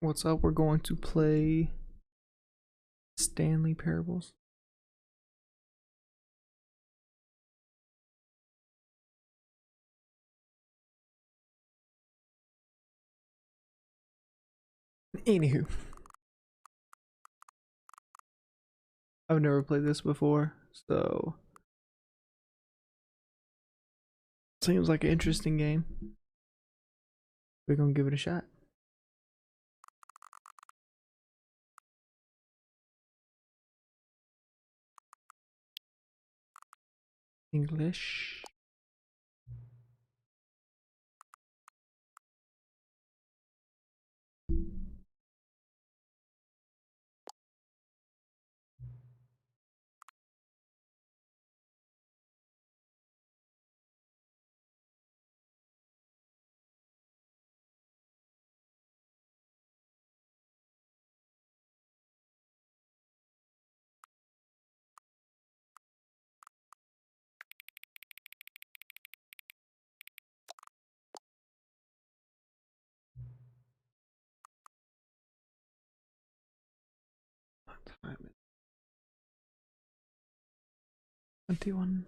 What's up? We're going to play Stanley Parables. Anywho, I've never played this before, so seems like an interesting game. We're gonna give it a shot. English. Time it. 21.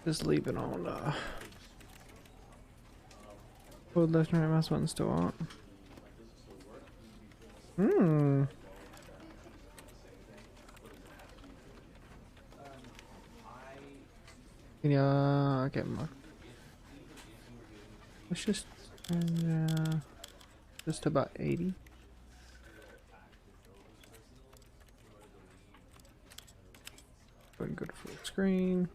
Just leave it on hold left and right mouse button still on. Yeah, okay, let's just just about 80. Go ahead and go to full screen.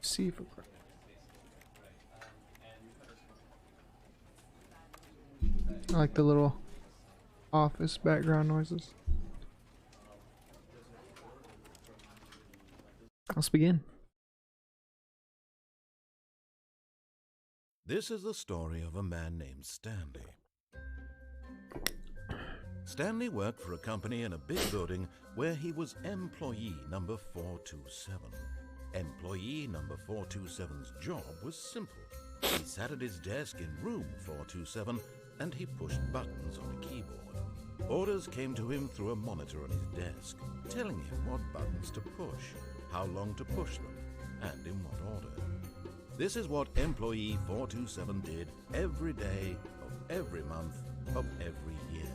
See if it works. I like the little office background noises. Let's begin. This is the story of a man named Stanley. Stanley worked for a company in a big building where he was employee number 427. Employee number 427's job was simple. He sat at his desk in room 427 and he pushed buttons on a keyboard. Orders came to him through a monitor on his desk, telling him what buttons to push, how long to push them, and in what order. This is what employee 427 did every day of every month of every year.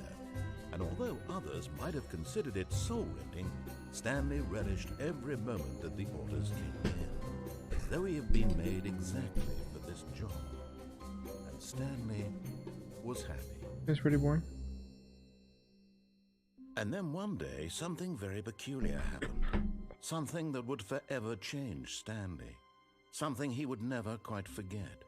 And although others might have considered it soul-rending, Stanley relished every moment that the orders came in, as though he had been made exactly for this job. And Stanley was happy. It's pretty boring. And then one day, something very peculiar happened. Something that would forever change Stanley. Something he would never quite forget.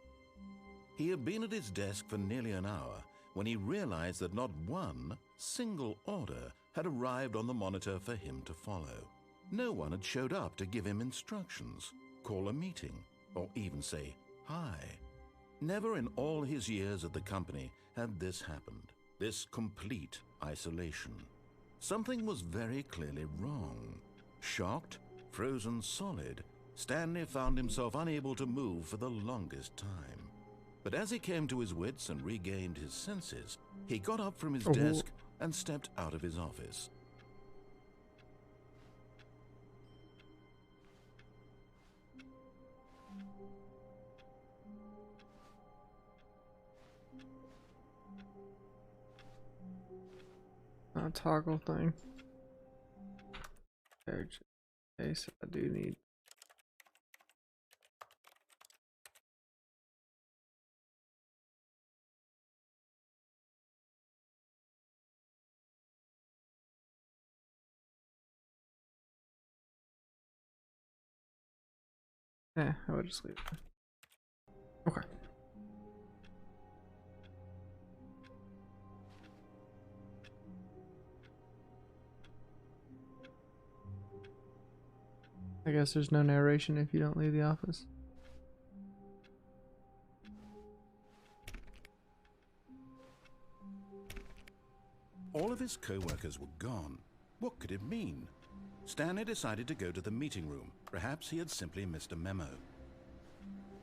He had been at his desk for nearly an hour when he realized that not one single order had arrived on the monitor for him to follow. No one had showed up to give him instructions, call a meeting, or even say hi. Never in all his years at the company had this happened, this complete isolation. Something was very clearly wrong. Shocked, frozen solid, Stanley found himself unable to move for the longest time. But as he came to his wits and regained his senses, he got up from his desk and stepped out of his office. A toggle thing. Okay, so I do need. I would just leave it. Okay. I guess there's no narration if you don't leave the office. All of his co-workers were gone. What could it mean? Stanley decided to go to the meeting room. Perhaps he had simply missed a memo.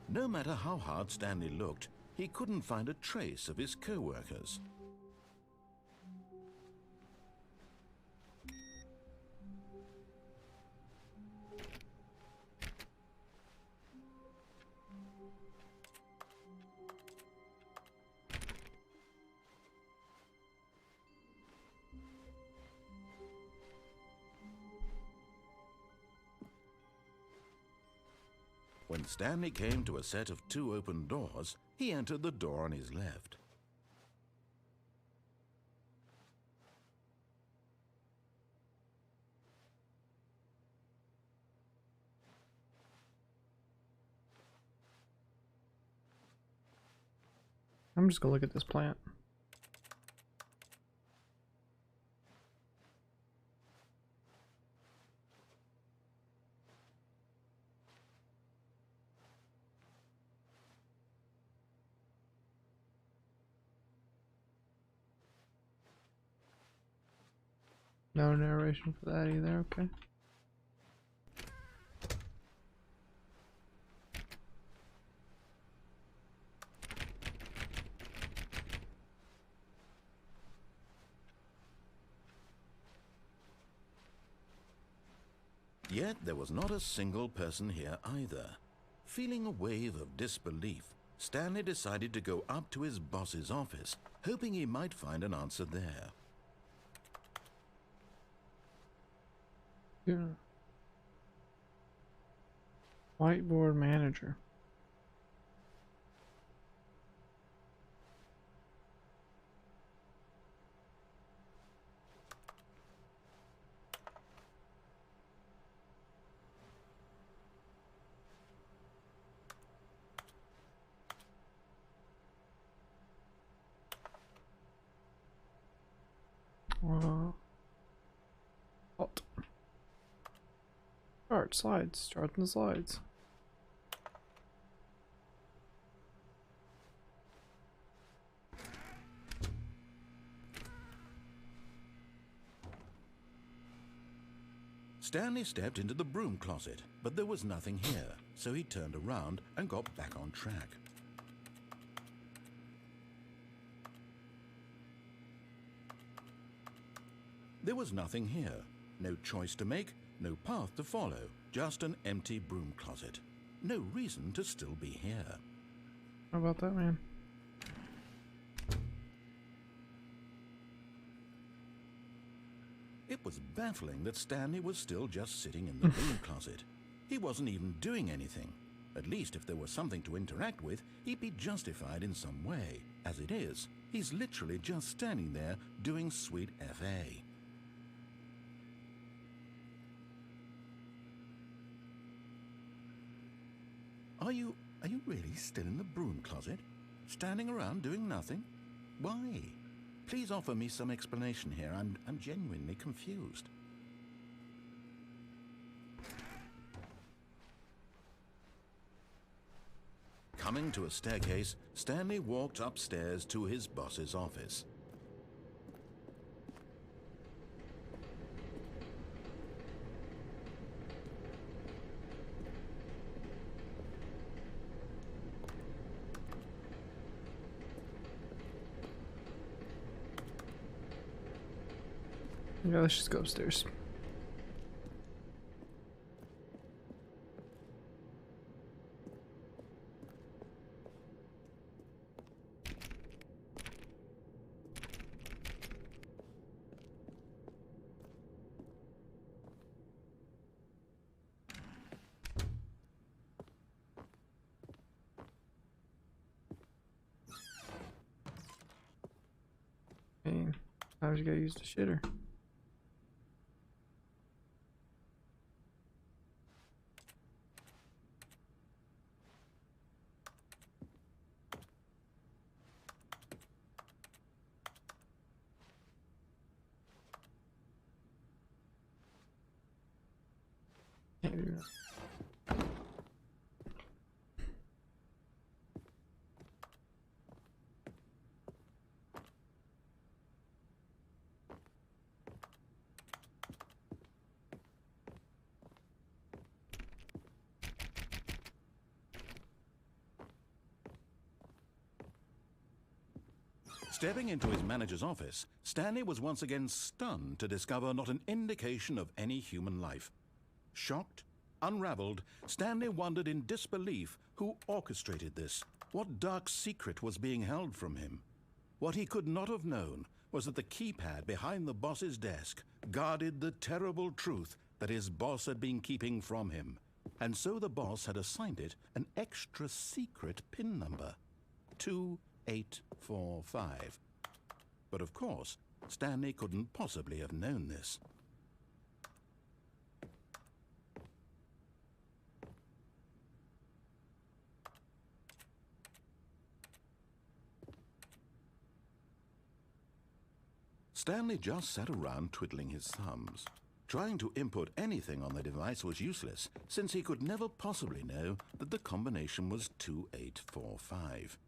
No matter how hard Stanley looked, he couldn't find a trace of his co-workers. When Stanley came to a set of 2 open doors, he entered the door on his left. I'm just gonna look at this plant. No narration for that either, okay. Yet there was not a single person here either. Feeling a wave of disbelief, Stanley decided to go up to his boss's office, hoping he might find an answer there. Yeah. Whiteboard manager. Alt. Start slides. Start the slides. Stanley stepped into the broom closet, but there was nothing here, so he turned around and got back on track. There was nothing here. No choice to make, no path to follow, just an empty broom closet. No reason to still be here. How about that, man? It was baffling that Stanley was still just sitting in the broom closet. He wasn't even doing anything. At least if there was something to interact with, he'd be justified in some way. As it is, he's literally just standing there doing sweet FA. Are you really still in the broom closet? Standing around doing nothing? Why? Please offer me some explanation here. I'm genuinely confused. Coming to a staircase, Stanley walked upstairs to his boss's office. Yeah, let's just go upstairs. And I just gotta use the shitter. Can't do that. Stepping into his manager's office, Stanley was once again stunned to discover not an indication of any human life. Shocked, unraveled, Stanley wondered in disbelief who orchestrated this. What dark secret was being held from him? What he could not have known was that the keypad behind the boss's desk guarded the terrible truth that his boss had been keeping from him. And so the boss had assigned it an extra secret PIN number. 2845. But of course, Stanley couldn't possibly have known this. Stanley just sat around twiddling his thumbs. Trying to input anything on the device was useless, since he could never possibly know that the combination was 2845.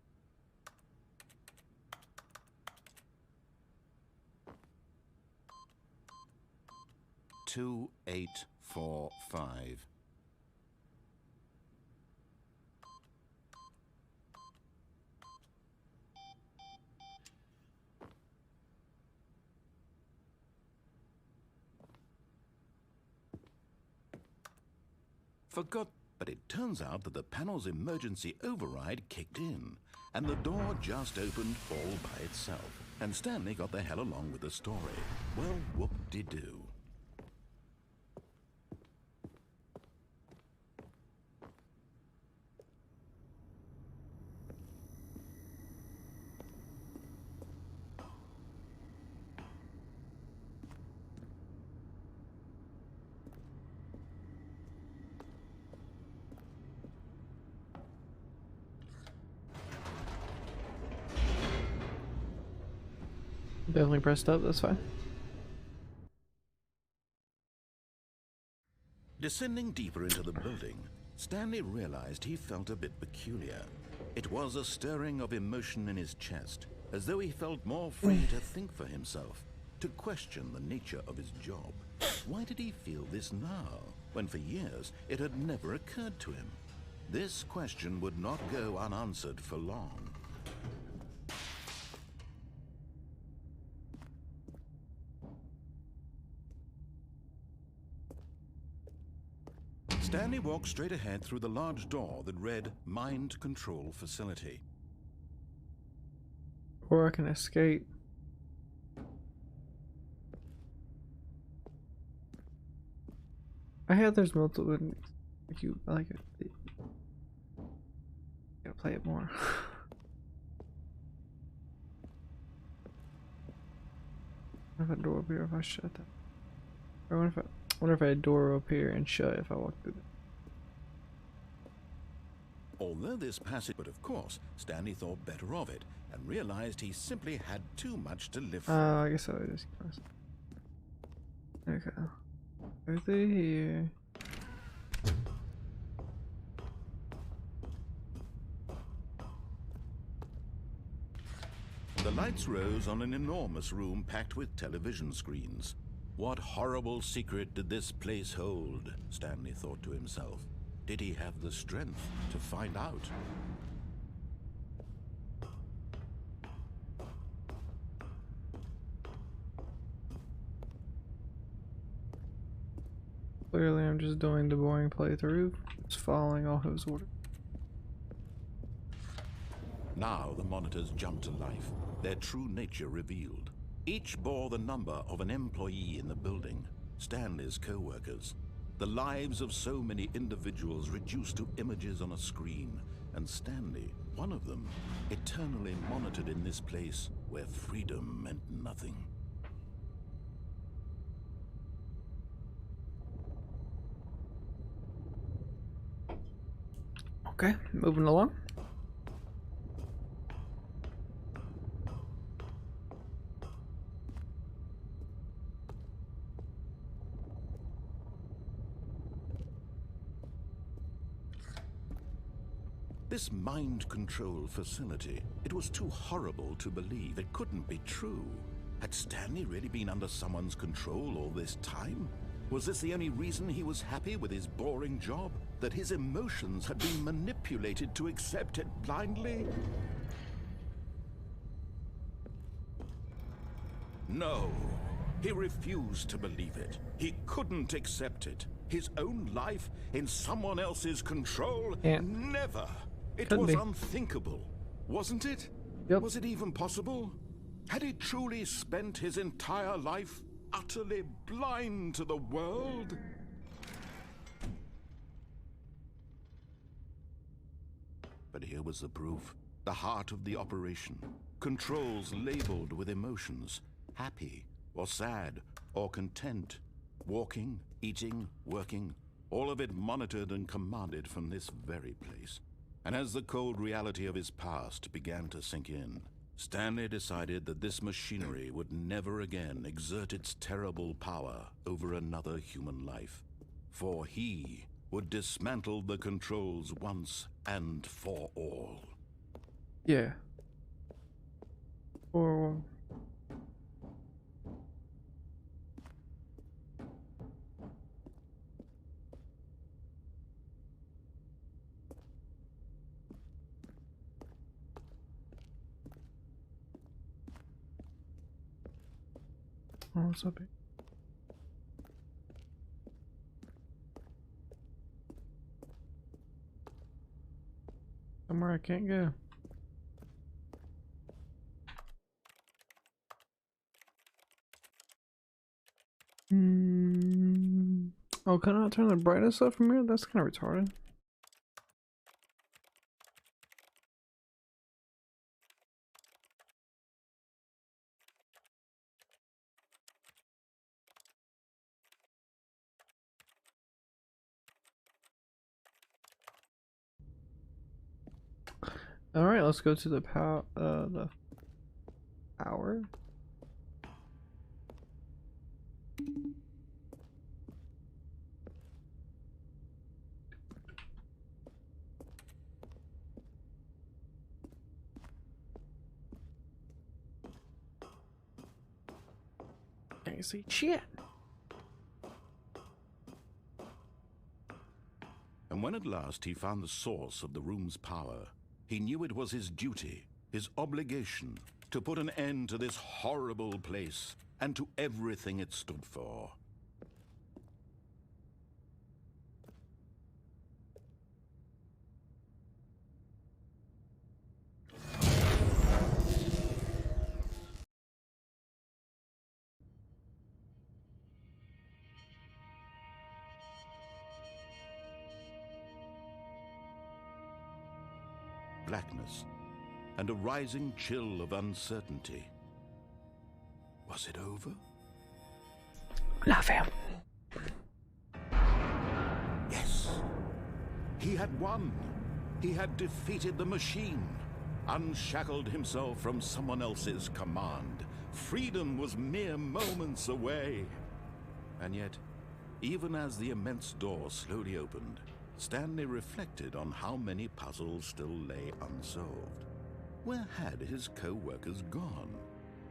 Two, 845. Forgot, but it turns out that the panel's emergency override kicked in, and the door just opened all by itself, and Stanley got the hell along with the story. Well, whoop-de-doo. Definitely pressed up, that's fine. Descending deeper into the building, Stanley realized he felt a bit peculiar. It was a stirring of emotion in his chest, as though he felt more free to think for himself, to question the nature of his job. Why did he feel this now, when for years it had never occurred to him? This question would not go unanswered for long. Stanley walked straight ahead through the large door that read Mind Control Facility. Or I can escape. I hear there's multiple. If you like it, gotta play it more. I have a door up here if I shut that. I wonder if I had a door up here and shut if I walk through it. Although this passage, but of course, Stanley thought better of it and realized he simply had too much to live for. I guess I'll just okay. Go through here. The lights rose on an enormous room packed with television screens. What horrible secret did this place hold? Stanley thought to himself. Did he have the strength to find out? Clearly, I'm just doing the boring playthrough, just following all his orders. Now the monitors jumped to life, their true nature revealed. Each bore the number of an employee in the building, Stanley's co-workers. The lives of so many individuals reduced to images on a screen, and Stanley, one of them, eternally monitored in this place where freedom meant nothing. Okay, moving along. This mind control facility, it was too horrible to believe. It couldn't be true. Had Stanley really been under someone's control all this time? Was this the only reason he was happy with his boring job? That his emotions had been manipulated to accept it blindly? No, he refused to believe it. He couldn't accept it. His own life in someone else's control? Yeah. Never. It Could was be. unthinkable, wasn't it? Yep. Was it even possible? Had he truly spent his entire life utterly blind to the world? But here was the proof. The heart of the operation. Controls labeled with emotions. Happy, or sad, or content. Walking, eating, working. All of it monitored and commanded from this very place. And as the cold reality of his past began to sink in, Stanley decided that this machinery would never again exert its terrible power over another human life. For he would dismantle the controls once and for all. Yeah. Or what's up here? Somewhere I can't go. Oh, can I turn the brightness up from here? That's kind of retarded. All right, let's go to the power. Can't see shit. And when at last he found the source of the room's power, he knew it was his duty, his obligation, to put an end to this horrible place and to everything it stood for. Blackness, and a rising chill of uncertainty. Was it over? Love him. Yes. He had won. He had defeated the machine, unshackled himself from someone else's command. Freedom was mere moments away. And yet, even as the immense door slowly opened, Stanley reflected on how many puzzles still lay unsolved. Where had his co-workers gone?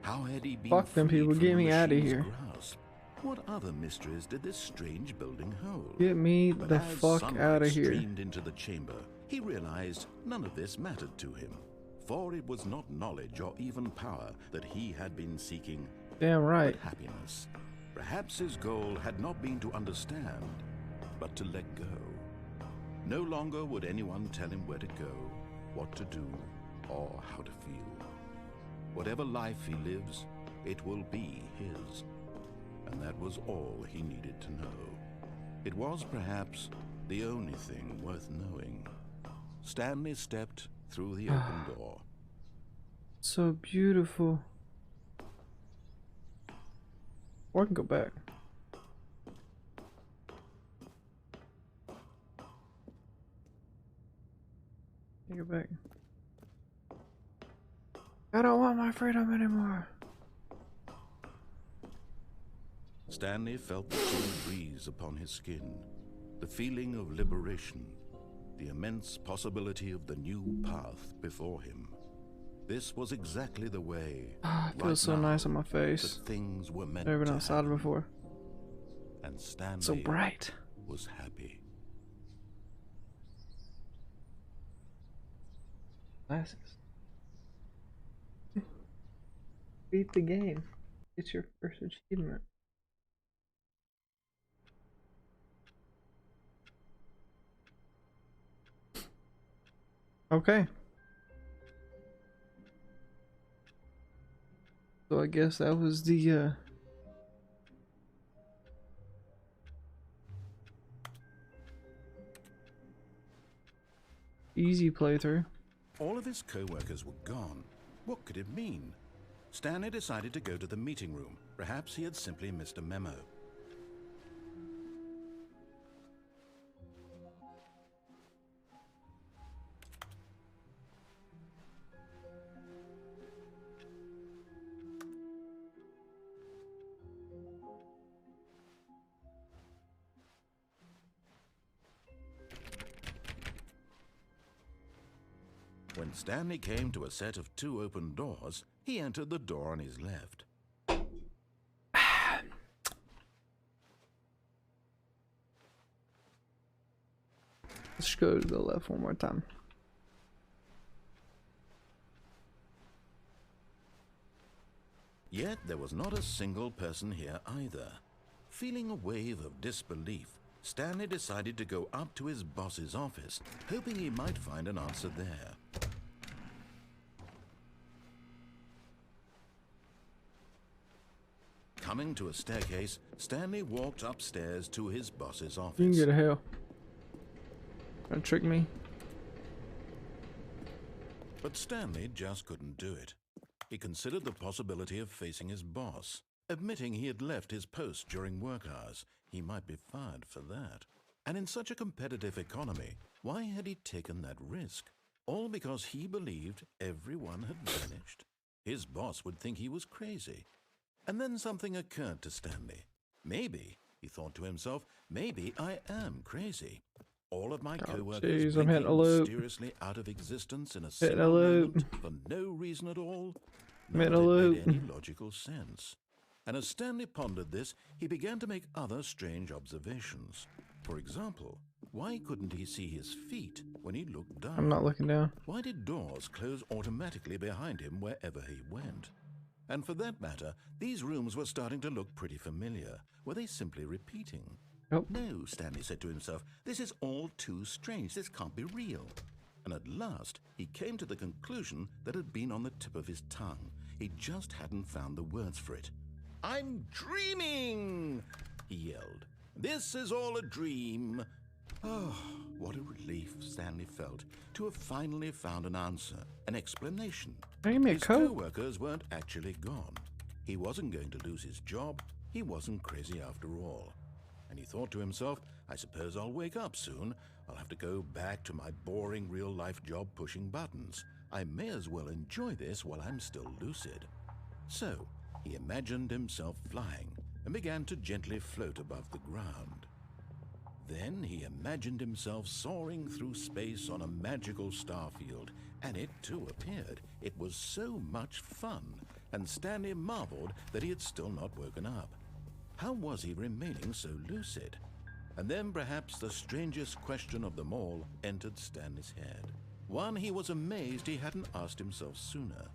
How had he been Fuck them people, freed from get the me out of machine's here. grasp? What other mysteries did this strange building hold? Get me But the as fuck sunlight out of here. streamed into the chamber, he realized none of this mattered to him, for it was not knowledge or even power that he had been seeking, Damn right. but happiness. Perhaps his goal had not been to understand, but to let go. No longer would anyone tell him where to go, what to do, or how to feel. Whatever life he lives, it will be his. And that was all he needed to know. It was perhaps the only thing worth knowing. Stanley stepped through the open door. So beautiful. Or I can go back. Take it back. I don't want my freedom anymore. Stanley felt the cool breeze upon his skin, the feeling of liberation, the immense possibility of the new path before him. This was exactly the way, It feels so nice on my face. that things were meant Never been to outside happen. before. And Stanley So bright. was happy. Glasses. Beat the game. It's your first achievement. Okay. So I guess that was the easy playthrough. All of his co-workers were gone. What could it mean? Stanley decided to go to the meeting room. Perhaps he had simply missed a memo. When Stanley came to a set of 2 open doors, he entered the door on his left. Let's go to the left one more time. Yet there was not a single person here either. Feeling a wave of disbelief, Stanley decided to go up to his boss's office, hoping he might find an answer there. Coming to a staircase, Stanley walked upstairs to his boss's You can office. get a hell. Trying to trick me? But Stanley just couldn't do it. He considered the possibility of facing his boss. Admitting he had left his post during work hours, he might be fired for that. And in such a competitive economy, why had he taken that risk? All because he believed everyone had vanished? His boss would think he was crazy. And then something occurred to Stanley. Maybe, he thought to himself, maybe I am crazy. All of my co-workers jeez, I'm hitting a loop. mysteriously out of existence in a Hitting a single loop. moment for no reason at all. I'm hitting None a of it loop. made any logical sense. And as Stanley pondered this, he began to make other strange observations. For example, why couldn't he see his feet when he looked down? I'm not looking down. Why did doors close automatically behind him wherever he went? And for that matter, these rooms were starting to look pretty familiar. Were they simply repeating? Nope. No, Stanley said to himself, this is all too strange. This can't be real. And at last, he came to the conclusion that had been on the tip of his tongue. He just hadn't found the words for it. I'm dreaming, he yelled. This is all a dream. Oh, what a relief Stanley felt to have finally found an answer, an explanation. Give me a His coat. co-workers weren't actually gone. He wasn't going to lose his job. He wasn't crazy after all. And he thought to himself, I suppose I'll wake up soon. I'll have to go back to my boring real-life job pushing buttons. I may as well enjoy this while I'm still lucid. So, he imagined himself flying and began to gently float above the ground. Then he imagined himself soaring through space on a magical starfield, And it too appeared. It was so much fun, and Stanley marveled that he had still not woken up. How was he remaining so lucid? And then perhaps the strangest question of them all entered Stanley's head. One he was amazed he hadn't asked himself sooner.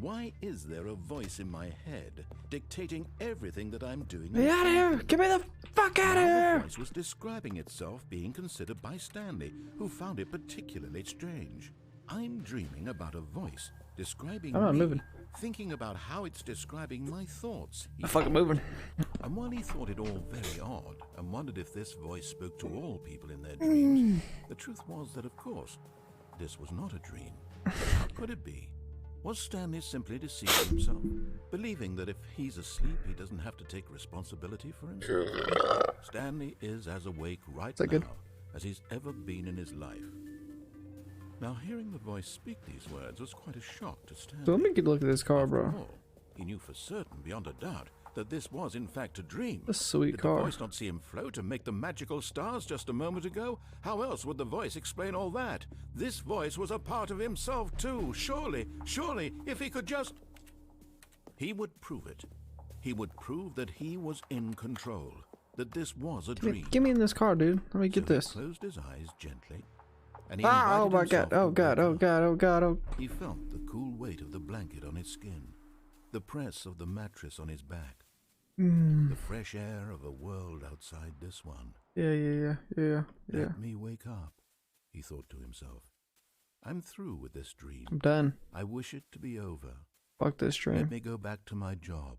Why is there a voice in my head dictating everything that I'm doing? Get out of here! Get me the fuck out of here! The voice was describing itself being considered by Stanley, who found it particularly strange. I'm dreaming about a voice describing I'm not me, moving. thinking about how it's describing my thoughts. I'm fucking moving. And while he thought it all very odd and wondered if this voice spoke to all people in their dreams, the truth was that, of course, this was not a dream. How could it be? Was Stanley simply deceiving himself, believing that if he's asleep, he doesn't have to take responsibility for himself? Stanley is as awake right now as he's ever been in his life. Now, hearing the voice speak these words was quite a shock to Stanley. So let me get a look at this car, bro. After all, he knew for certain, beyond a doubt, that this was in fact a dream. A sweet car. Did the voice not see him float and make the magical stars just a moment ago? How else would the voice explain all that? This voice was a part of himself too. Surely, if he could just... He would prove it. He would prove that he was in control, that this was a dream. Get me in this car, dude. Let me get this. He closed his eyes gently. And he oh my god, oh god, oh god, oh god, oh. He felt the cool weight of the blanket on his skin, the press of the mattress on his back, the fresh air of a world outside this one. Yeah. Let me wake up, he thought to himself. I'm through with this dream. I'm done. I wish it to be over. Fuck this dream. Let me go back to my job.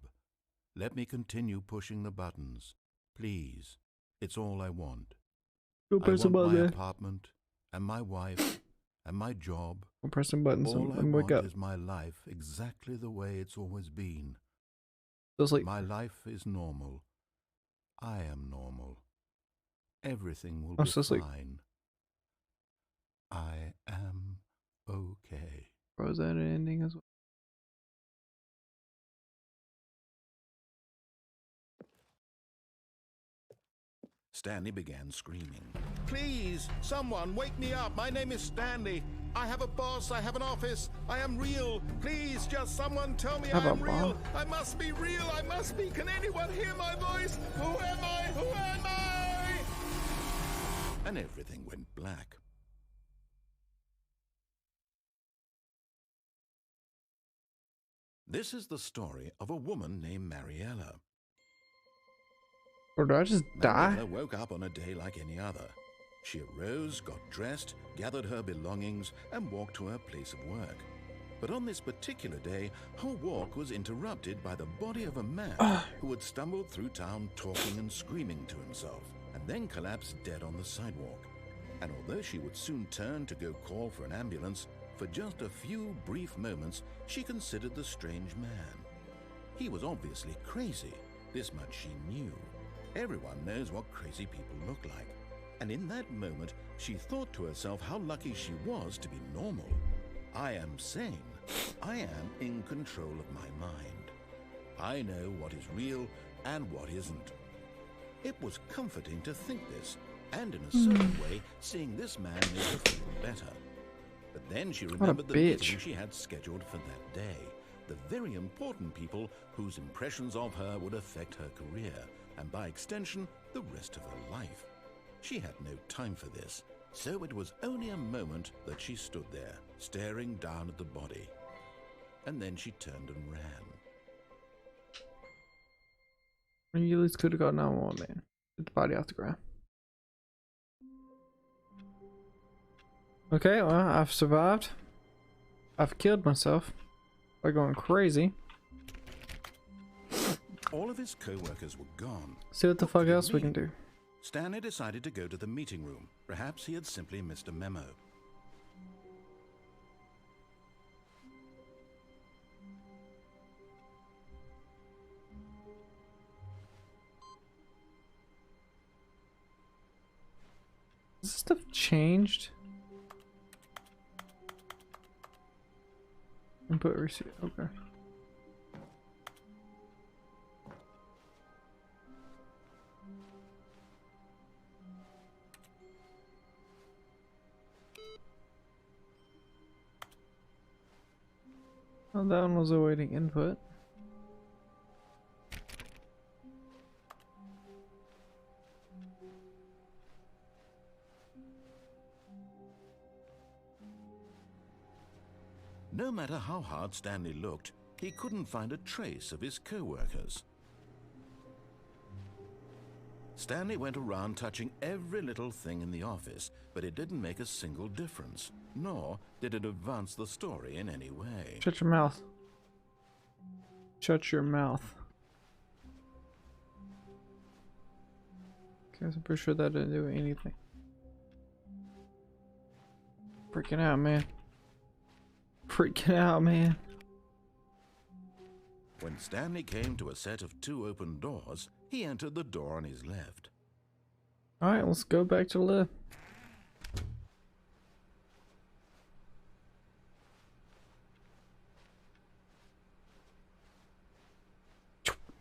Let me continue pushing the buttons. Please. It's all I want. Go press a button, my man. apartment, and my wife, and my job. I'm pressing buttons All I and wake want up. is my life exactly the way it's always been. Just like My life is normal. I am normal. Everything will I'm be so sleep. fine. I am okay. bro, is that an ending as well? Stanley began screaming. Please, someone, wake me up. My name is Stanley. I have a boss. I have an office. I am real. Please, just someone tell me I am real. I must be real. I must be. Can anyone hear my voice? Who am I? Who am I? And everything went black. This is the story of a woman named Mariella. Or did I just die? Mariella woke up on a day like any other. She arose, got dressed, gathered her belongings, and walked to her place of work. But on this particular day, her walk was interrupted by the body of a man who had stumbled through town talking and screaming to himself, and then collapsed dead on the sidewalk. And although she would soon turn to go call for an ambulance, for just a few brief moments, she considered the strange man. He was obviously crazy. This much she knew. Everyone knows what crazy people look like. And in that moment, she thought to herself how lucky she was to be normal. I am sane. I am in control of my mind. I know what is real and what isn't. It was comforting to think this, and in a certain way, seeing this man made her feel better. But then she remembered the meeting she had scheduled for that day. The very important people whose impressions of her would affect her career, and by extension, the rest of her life. She had no time for this, so it was only a moment that she stood there, staring down at the body. And then she turned and ran. You at least could have gotten out one, man. Get the body off the ground. Okay, well, I've survived. I've killed myself by going crazy. All of his co-workers were gone. See what the fuck else we can do. Stanley decided to go to the meeting room. Perhaps he had simply missed a memo. Has this stuff changed? Input receipt, okay. Well, that one was awaiting input. No matter how hard Stanley looked, he couldn't find a trace of his co-workers. Stanley went around touching every little thing in the office, but it didn't make a single difference, nor did it advance the story in any way. Shut your mouth. Shut your mouth. Okay, I'm pretty sure that didn't do anything. Freaking out, man. Freaking out, man. When Stanley came to a set of 2 open doors, he entered the door on his left. Alright, let's go back to the left.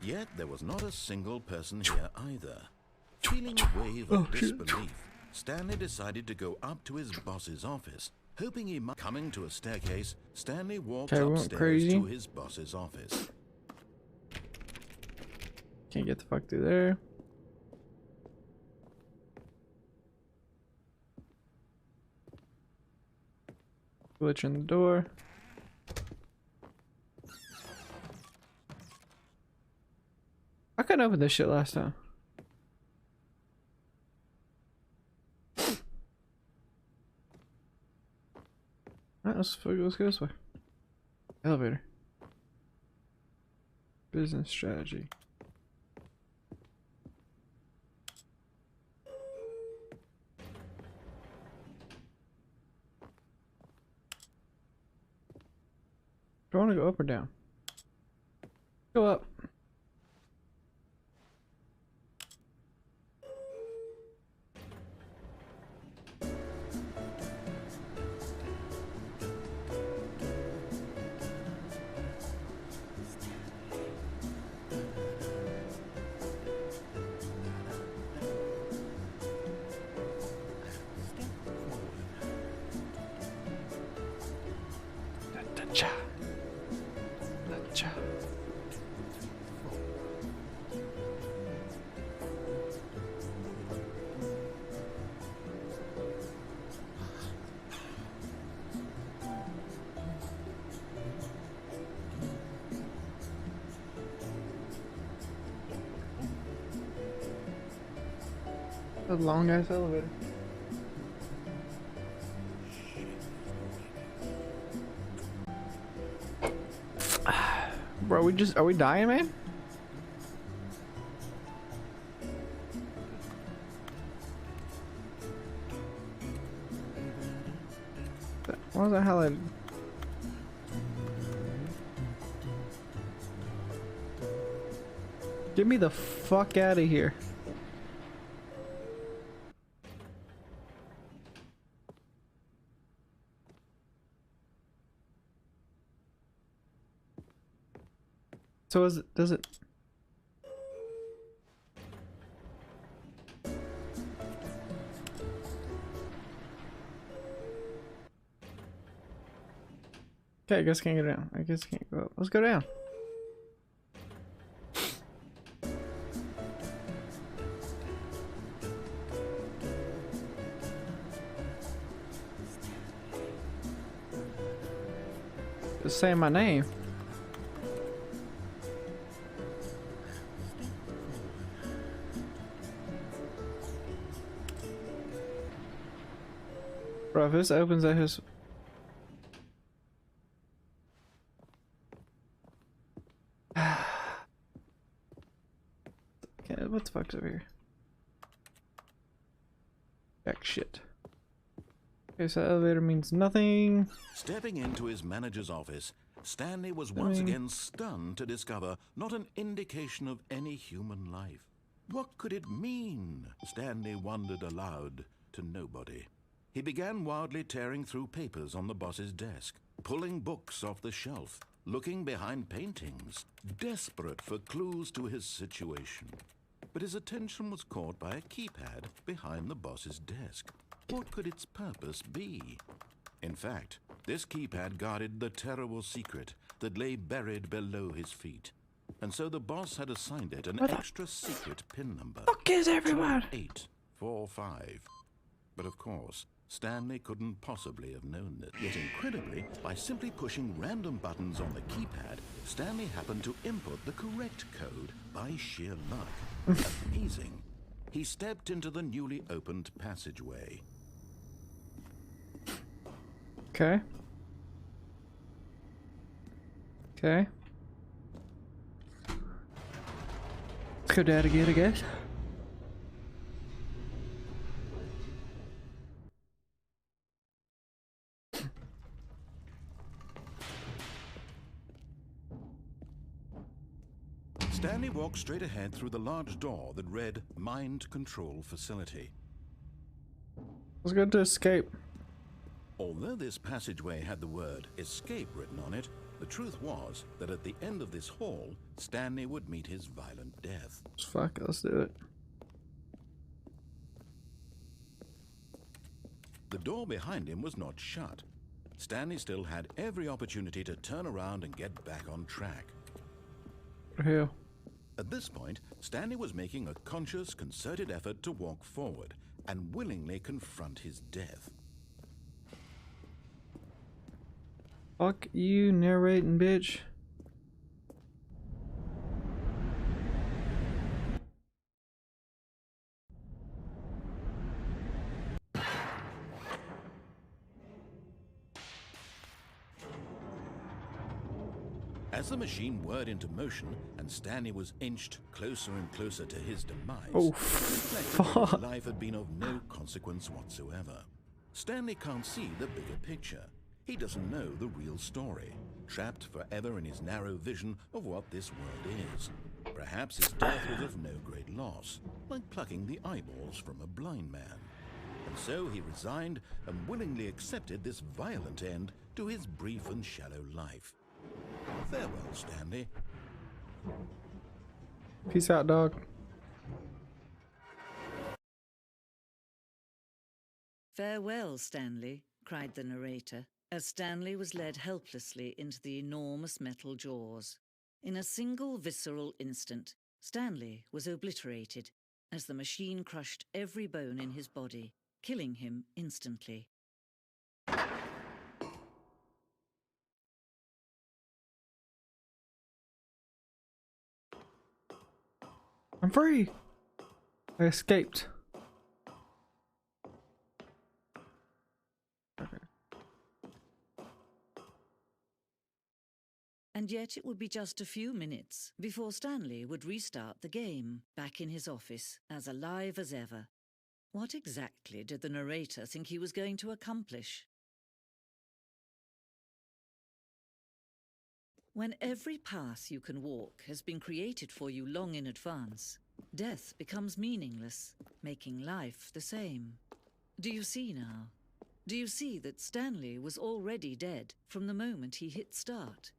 Yet there was not a single person here either. Feeling a wave of disbelief, Stanley decided to go up to his boss's office. Hoping he might coming to a staircase, Stanley walked upstairs to his boss's office. Can't get the fuck through there. Glitch in the door. I couldn't open this shit last time. Alright, let's go this way. Elevator. Business strategy. Do I want to go up or down? Go up. Cha. Cha. A long ass elevator. Bro, are we dying, man? Why was that highlighted? Get me the fuck out of here. So does it? Okay, I guess I can't go down. I guess I can't go up. Let's go down. Just saying my name. Bro, if this opens at his... Okay, what the fuck's over here? Jack shit. Okay, so elevator means nothing. Stepping into his manager's office, Stanley was once again stunned to discover not an indication of any human life. What could it mean? Stanley wondered aloud to nobody. He began wildly tearing through papers on the boss's desk, pulling books off the shelf, looking behind paintings, desperate for clues to his situation. But his attention was caught by a keypad behind the boss's desk. What could its purpose be? In fact, This keypad guarded the terrible secret that lay buried below his feet. And so the boss had assigned it an extra secret pin number. Fuck is everyone? 2845. But of course, Stanley couldn't possibly have known this. Yet incredibly, by simply pushing random buttons on the keypad, Stanley happened to input the correct code by sheer luck. Amazing. He stepped into the newly opened passageway. Okay. Okay. Let's go down again, I guess. Stanley walked straight ahead through the large door that read Mind Control Facility. Let's go to escape. Although this passageway had the word escape written on it, the truth was that at the end of this hall, Stanley would meet his violent death. Fuck it, let's do it. The door behind him was not shut. Stanley still had every opportunity to turn around and get back on track. Hell. At this point, Stanley was making a conscious, concerted effort to walk forward and willingly confront his death. Fuck you, narrating bitch. As the machine whirred into motion and Stanley was inched closer and closer to his demise, Oh, he reflected that fuck. his life had been of no consequence whatsoever. Stanley can't see the bigger picture. He doesn't know the real story, trapped forever in his narrow vision of what this world is. Perhaps his death was of no great loss, like plucking the eyeballs from a blind man. And so he resigned and willingly accepted this violent end to his brief and shallow life. Farewell, Stanley. Peace out, dog. "Farewell, Stanley," cried the narrator, as Stanley was led helplessly into the enormous metal jaws. In a single visceral instant, Stanley was obliterated as the machine crushed every bone in his body, killing him instantly. I'm free. I escaped. Okay. And yet it would be just a few minutes before Stanley would restart the game, back in his office, as alive as ever. What exactly did the narrator think he was going to accomplish? When every path you can walk has been created for you long in advance, death becomes meaningless, making life the same. Do you see now? Do you see that Stanley was already dead from the moment he hit start?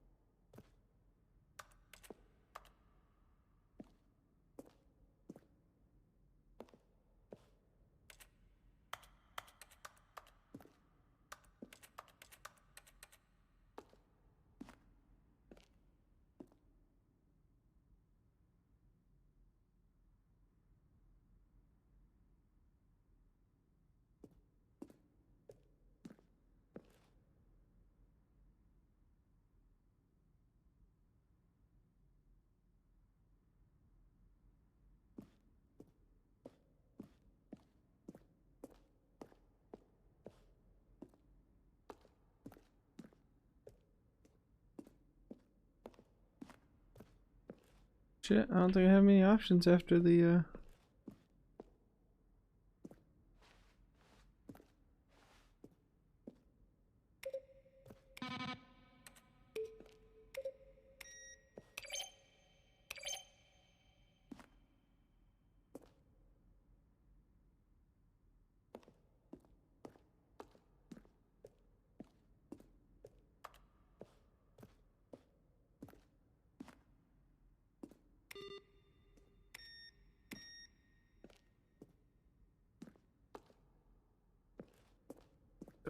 Shit, I don't think I have many options after the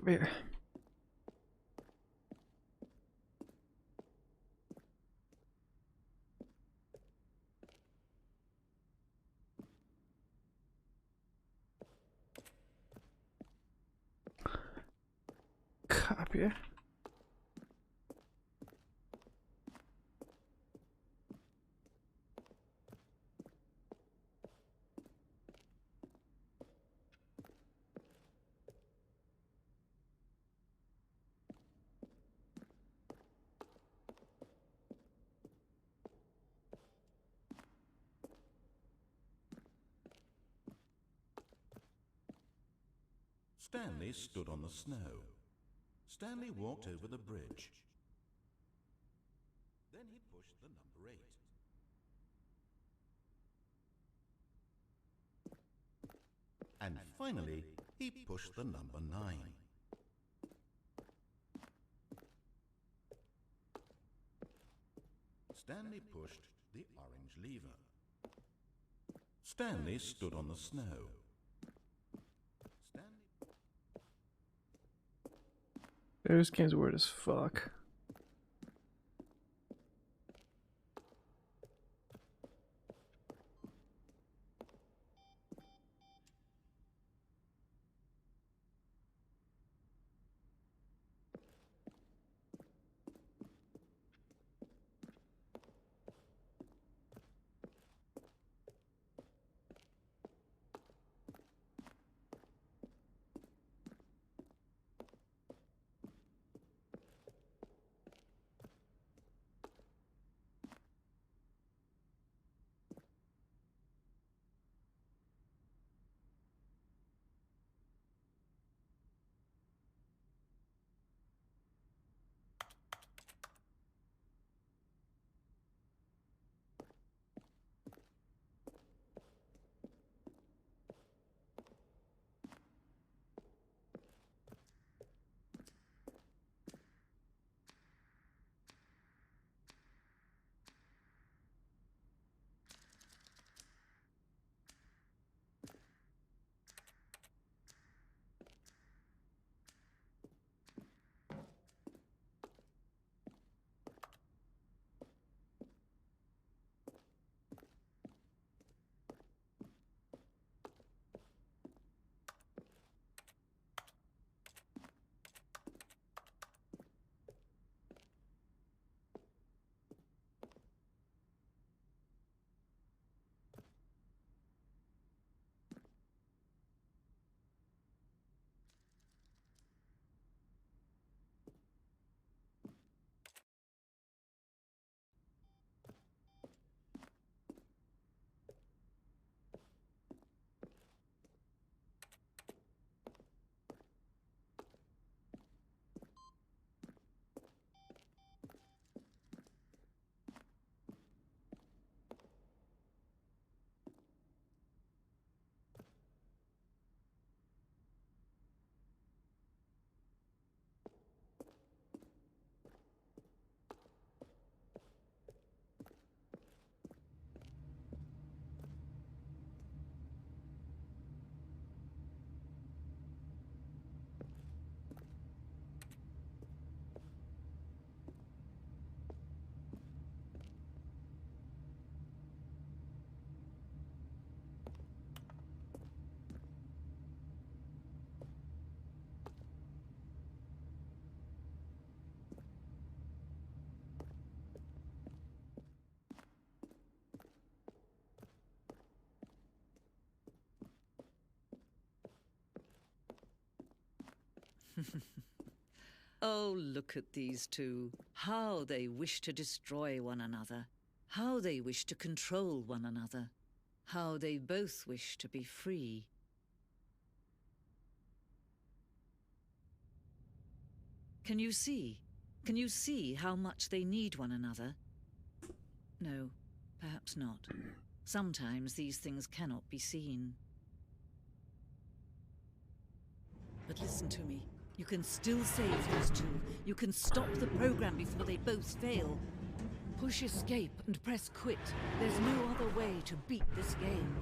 over here. copy. Stanley stood on the snow. Stanley walked over the bridge. Then he pushed the number 8. And finally, he pushed the number 9. Stanley pushed the orange lever. Stanley stood on the snow. This game's weird as fuck. Oh, look at these two. How they wish to destroy one another. How they wish to control one another. How they both wish to be free. Can you see? Can you see how much they need one another? No, perhaps not. Sometimes these things cannot be seen. But listen to me. You can still save those two. You can stop the program before they both fail. Push escape and press quit. There's no other way to beat this game.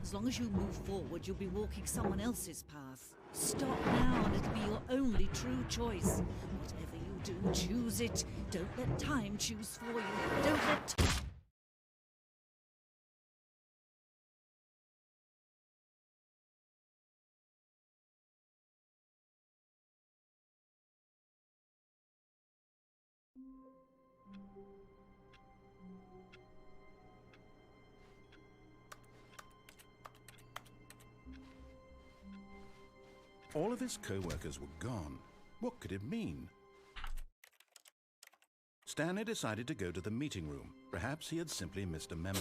As long as you move forward, you'll be walking someone else's path. Stop now and it'll be your only true choice. Whatever you do, choose it. Don't let time choose for you. Don't let... All of his co-workers were gone. What could it mean? Stanley decided to go to the meeting room. Perhaps he had simply missed a memo.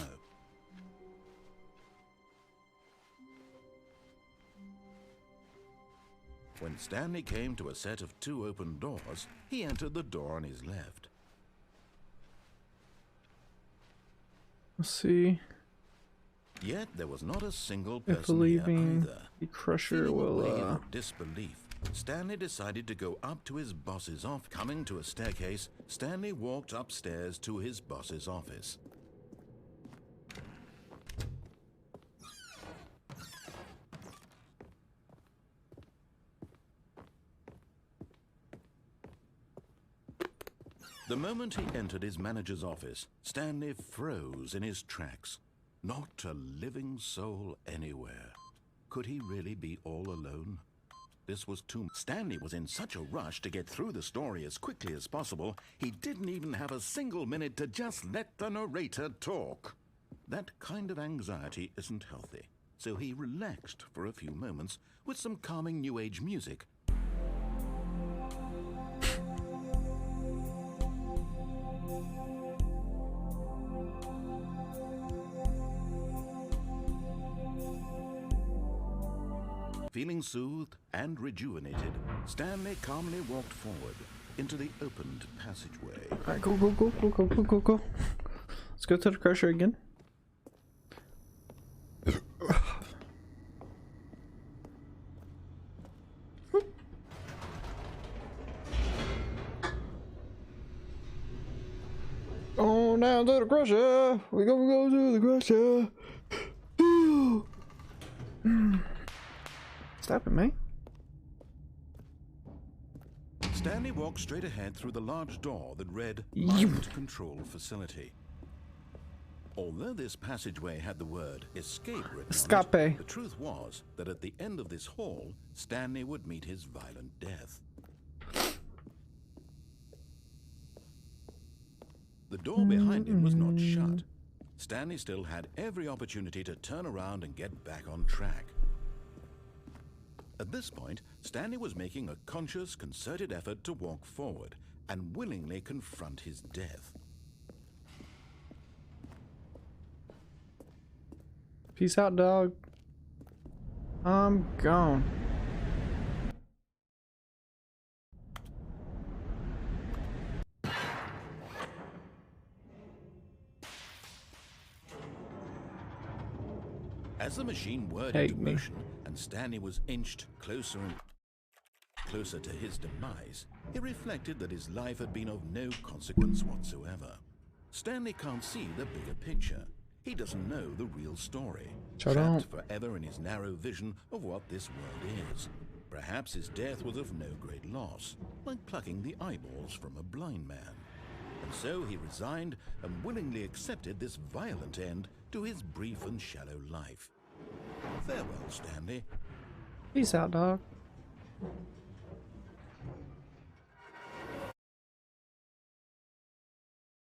When Stanley came to a set of 2 open doors, he entered the door on his left. Let's see Yet there was not a single if person here leaving either. the Crusher Feeling a wave will. of disbelief, Stanley decided to go up to his boss's office. Coming to a staircase, Stanley walked upstairs to his boss's office. The moment he entered his manager's office, Stanley froze in his tracks. Not a living soul anywhere. Could he really be all alone? This was too... Stanley was in such a rush to get through the story as quickly as possible, he didn't even have a single minute to just let the narrator talk. That kind of anxiety isn't healthy, so he relaxed for a few moments with some calming New Age music. Feeling soothed and rejuvenated, Stanley calmly walked forward into the opened passageway. Alright, go. Let's go to the Crusher again. Oh, down to the Crusher. We gonna go to the Crusher. Stop it, mate. Stanley walked straight ahead through the large door that read Mind Control Facility. Although this passageway had the word escape written Escape. on it, the truth was that at the end of this hall, Stanley would meet his violent death. The door behind him was not shut. Stanley still had every opportunity to turn around and get back on track. At this point, Stanley was making a conscious, concerted effort to walk forward and willingly confront his death. Peace out, dog. I'm gone. As the machine whirred Take into me. motion and Stanley was inched closer and closer to his demise, he reflected that his life had been of no consequence whatsoever. Stanley can't see the bigger picture. He doesn't know the real story, Shut trapped up. forever in his narrow vision of what this world is. Perhaps his death was of no great loss, like plucking the eyeballs from a blind man. And so he resigned and willingly accepted this violent end to his brief and shallow life. Farewell, Stanley. Peace out, dog.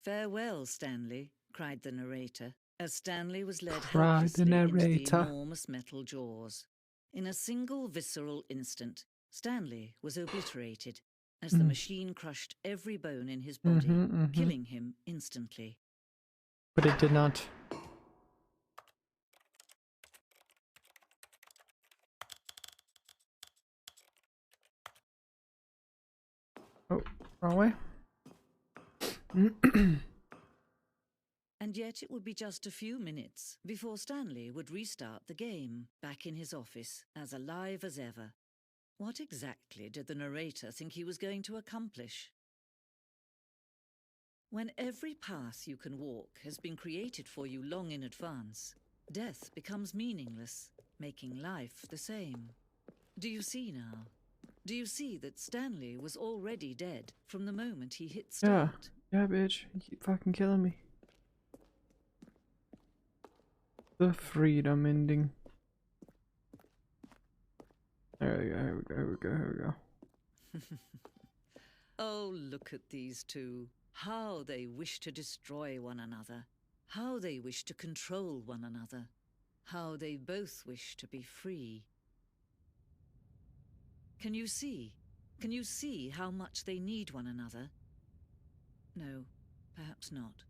Farewell, Stanley, cried the narrator, as Stanley was led Cried the helplessly into the narrator. enormous metal jaws. In a single visceral instant, Stanley was obliterated as the machine crushed every bone in his body, killing him instantly. But it did not. Oh, wrong way. And yet it would be just a few minutes before Stanley would restart the game, back in his office, as alive as ever. What exactly did the narrator think he was going to accomplish? When every path you can walk has been created for you long in advance, death becomes meaningless, making life the same. Do you see now? Do you see that Stanley was already dead from the moment he hit start? Yeah, bitch. You keep fucking killing me. The freedom ending. There we go, here we go. Oh, look at these two. How they wish to destroy one another. How they wish to control one another. How they both wish to be free. Can you see? Can you see how much they need one another? No, perhaps not.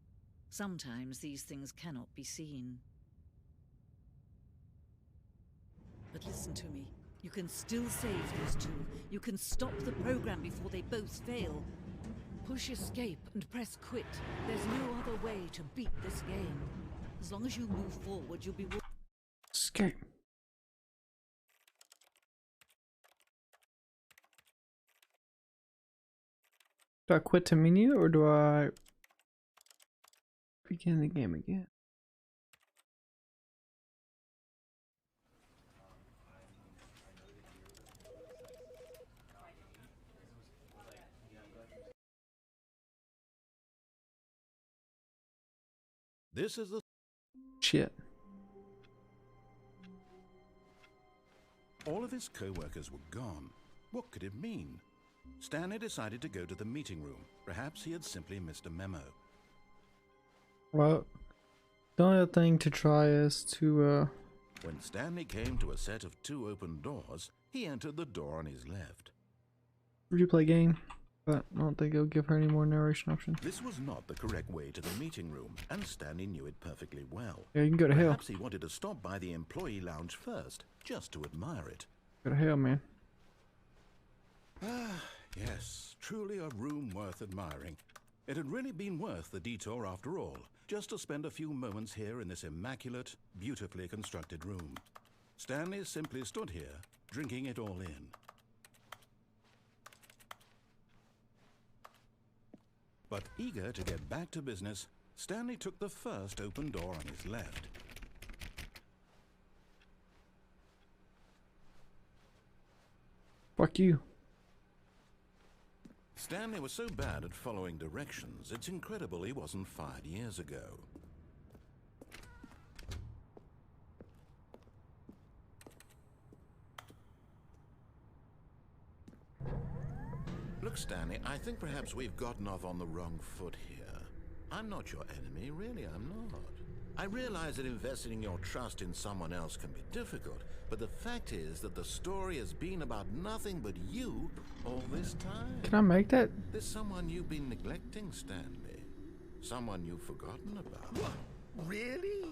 Sometimes these things cannot be seen. But listen to me. You can still save these two. You can stop the program before they both fail. Push escape and press quit. There's no other way to beat this game. As long as you move forward, you'll be... Escape. Do I quit to menu or do I begin the game again? This is the... Shit. All of his co-workers were gone. What could it mean? Stanley decided to go to the meeting room. Perhaps he had simply missed a memo. Well, the only other thing to try is to, When Stanley came to a set of 2 open doors, he entered the door on his left. replay game, but I don't think it'll give her any more narration options. This was not the correct way to the meeting room, and Stanley knew it perfectly well. Yeah, you can go to hell. Perhaps he wanted to stop by the employee lounge first, just to admire it. Go to hell, man. Ah, yes, truly a room worth admiring. It had really been worth the detour after all, just to spend a few moments here in this immaculate, beautifully constructed room. Stanley simply stood here, drinking it all in. But eager to get back to business, Stanley took the first open door on his left. Fuck you. Stanley was so bad at following directions, it's incredible he wasn't fired years ago. Look, Stanley, I think perhaps we've gotten off on the wrong foot here. I'm not your enemy, really, I'm not. I realize that investing your trust in someone else can be difficult, but the fact is that the story has been about nothing but you all this time. Can I make that? There's someone you've been neglecting, Stanley. Someone you've forgotten about. What? Really?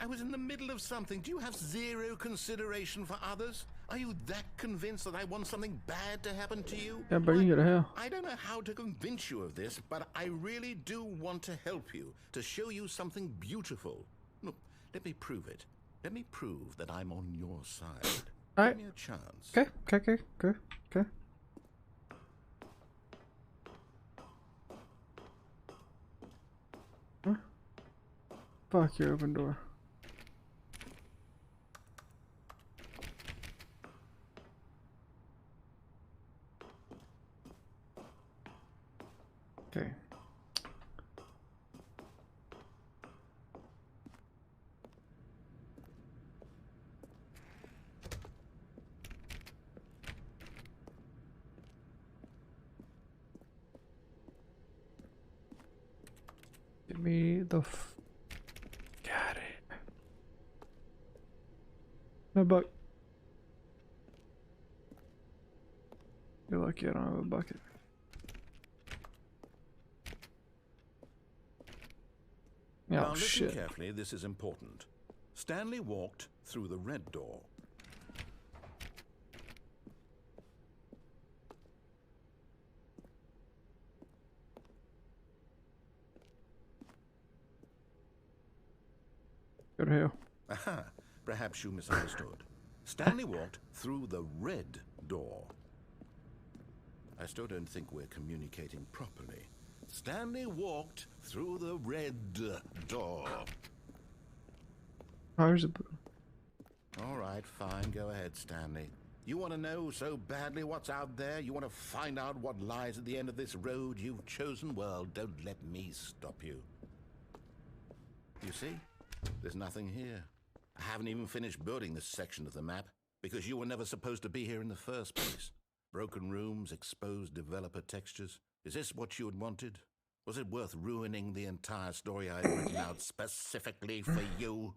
I was in the middle of something. Do you have zero consideration for others? Are you that convinced that I want something bad to happen to you? Yeah, but you go to hell. I don't know how to convince you of this, but I really do want to help you, to show you something beautiful. Look, let me prove it. Let me prove that I'm on your side. Alright. Give me a chance. Okay. Huh? Fuck your open door. Okay. Give me the got it. No buck. You're lucky I don't have a bucket. Now Oh listen shit. carefully, this is important. Stanley walked through the red door. Go to hell. Aha, perhaps you misunderstood. Stanley walked through the red door. I still don't think we're communicating properly. Stanley walked through the red door. Where's the blue? All right, fine, go ahead, Stanley. You want to know so badly what's out there? You want to find out what lies at the end of this road you've chosen? Well, don't let me stop you. You see? There's nothing here. I haven't even finished building this section of the map, because you were never supposed to be here in the first place. Broken rooms, exposed developer textures. Is this what you had wanted? Was it worth ruining the entire story I had written out specifically for you?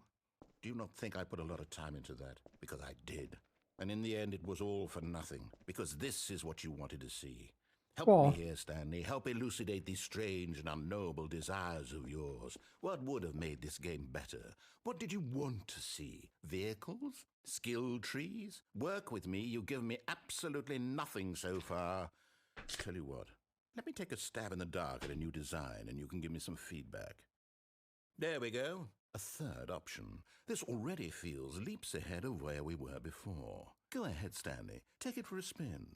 Do you not think I put a lot of time into that? Because I did. And in the end, it was all for nothing, because this is what you wanted to see. Help me Oh, here, Stanley. Help elucidate these strange and unknowable desires of yours. What would have made this game better? What did you want to see? Vehicles? Skill trees? Work with me. You've given me absolutely nothing so far. Tell you what, let me take a stab in the dark at a new design, and you can give me some feedback. There we go. A third option. This already feels leaps ahead of where we were before. Go ahead, Stanley. Take it for a spin.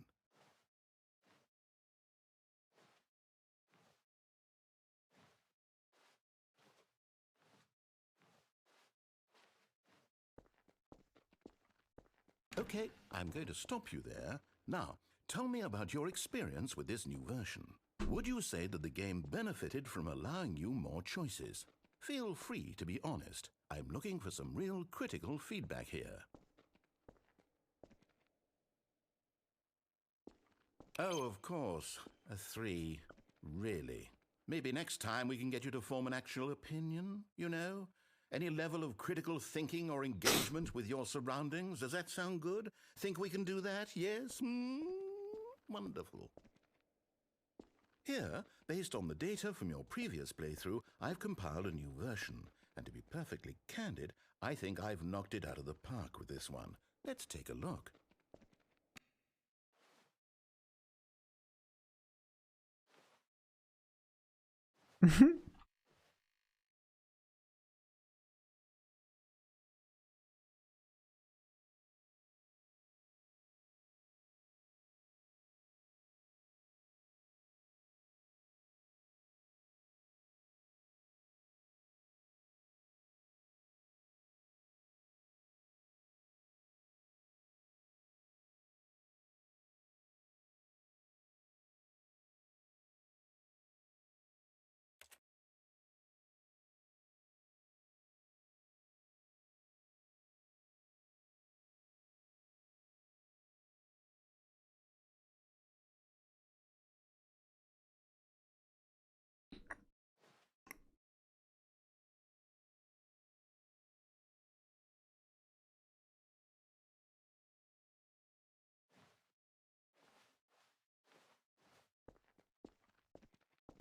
Okay, I'm going to stop you there. Now, tell me about your experience with this new version. Would you say that the game benefited from allowing you more choices? Feel free to be honest. I'm looking for some real critical feedback here. Oh, of course. A 3. Really? Maybe next time we can get you to form an actual opinion, you know? Any level of critical thinking or engagement with your surroundings? Does that sound good? Think we can do that? Yes? Wonderful. Here, based on the data from your previous playthrough, I've compiled a new version. And to be perfectly candid, I think I've knocked it out of the park with this one. Let's take a look.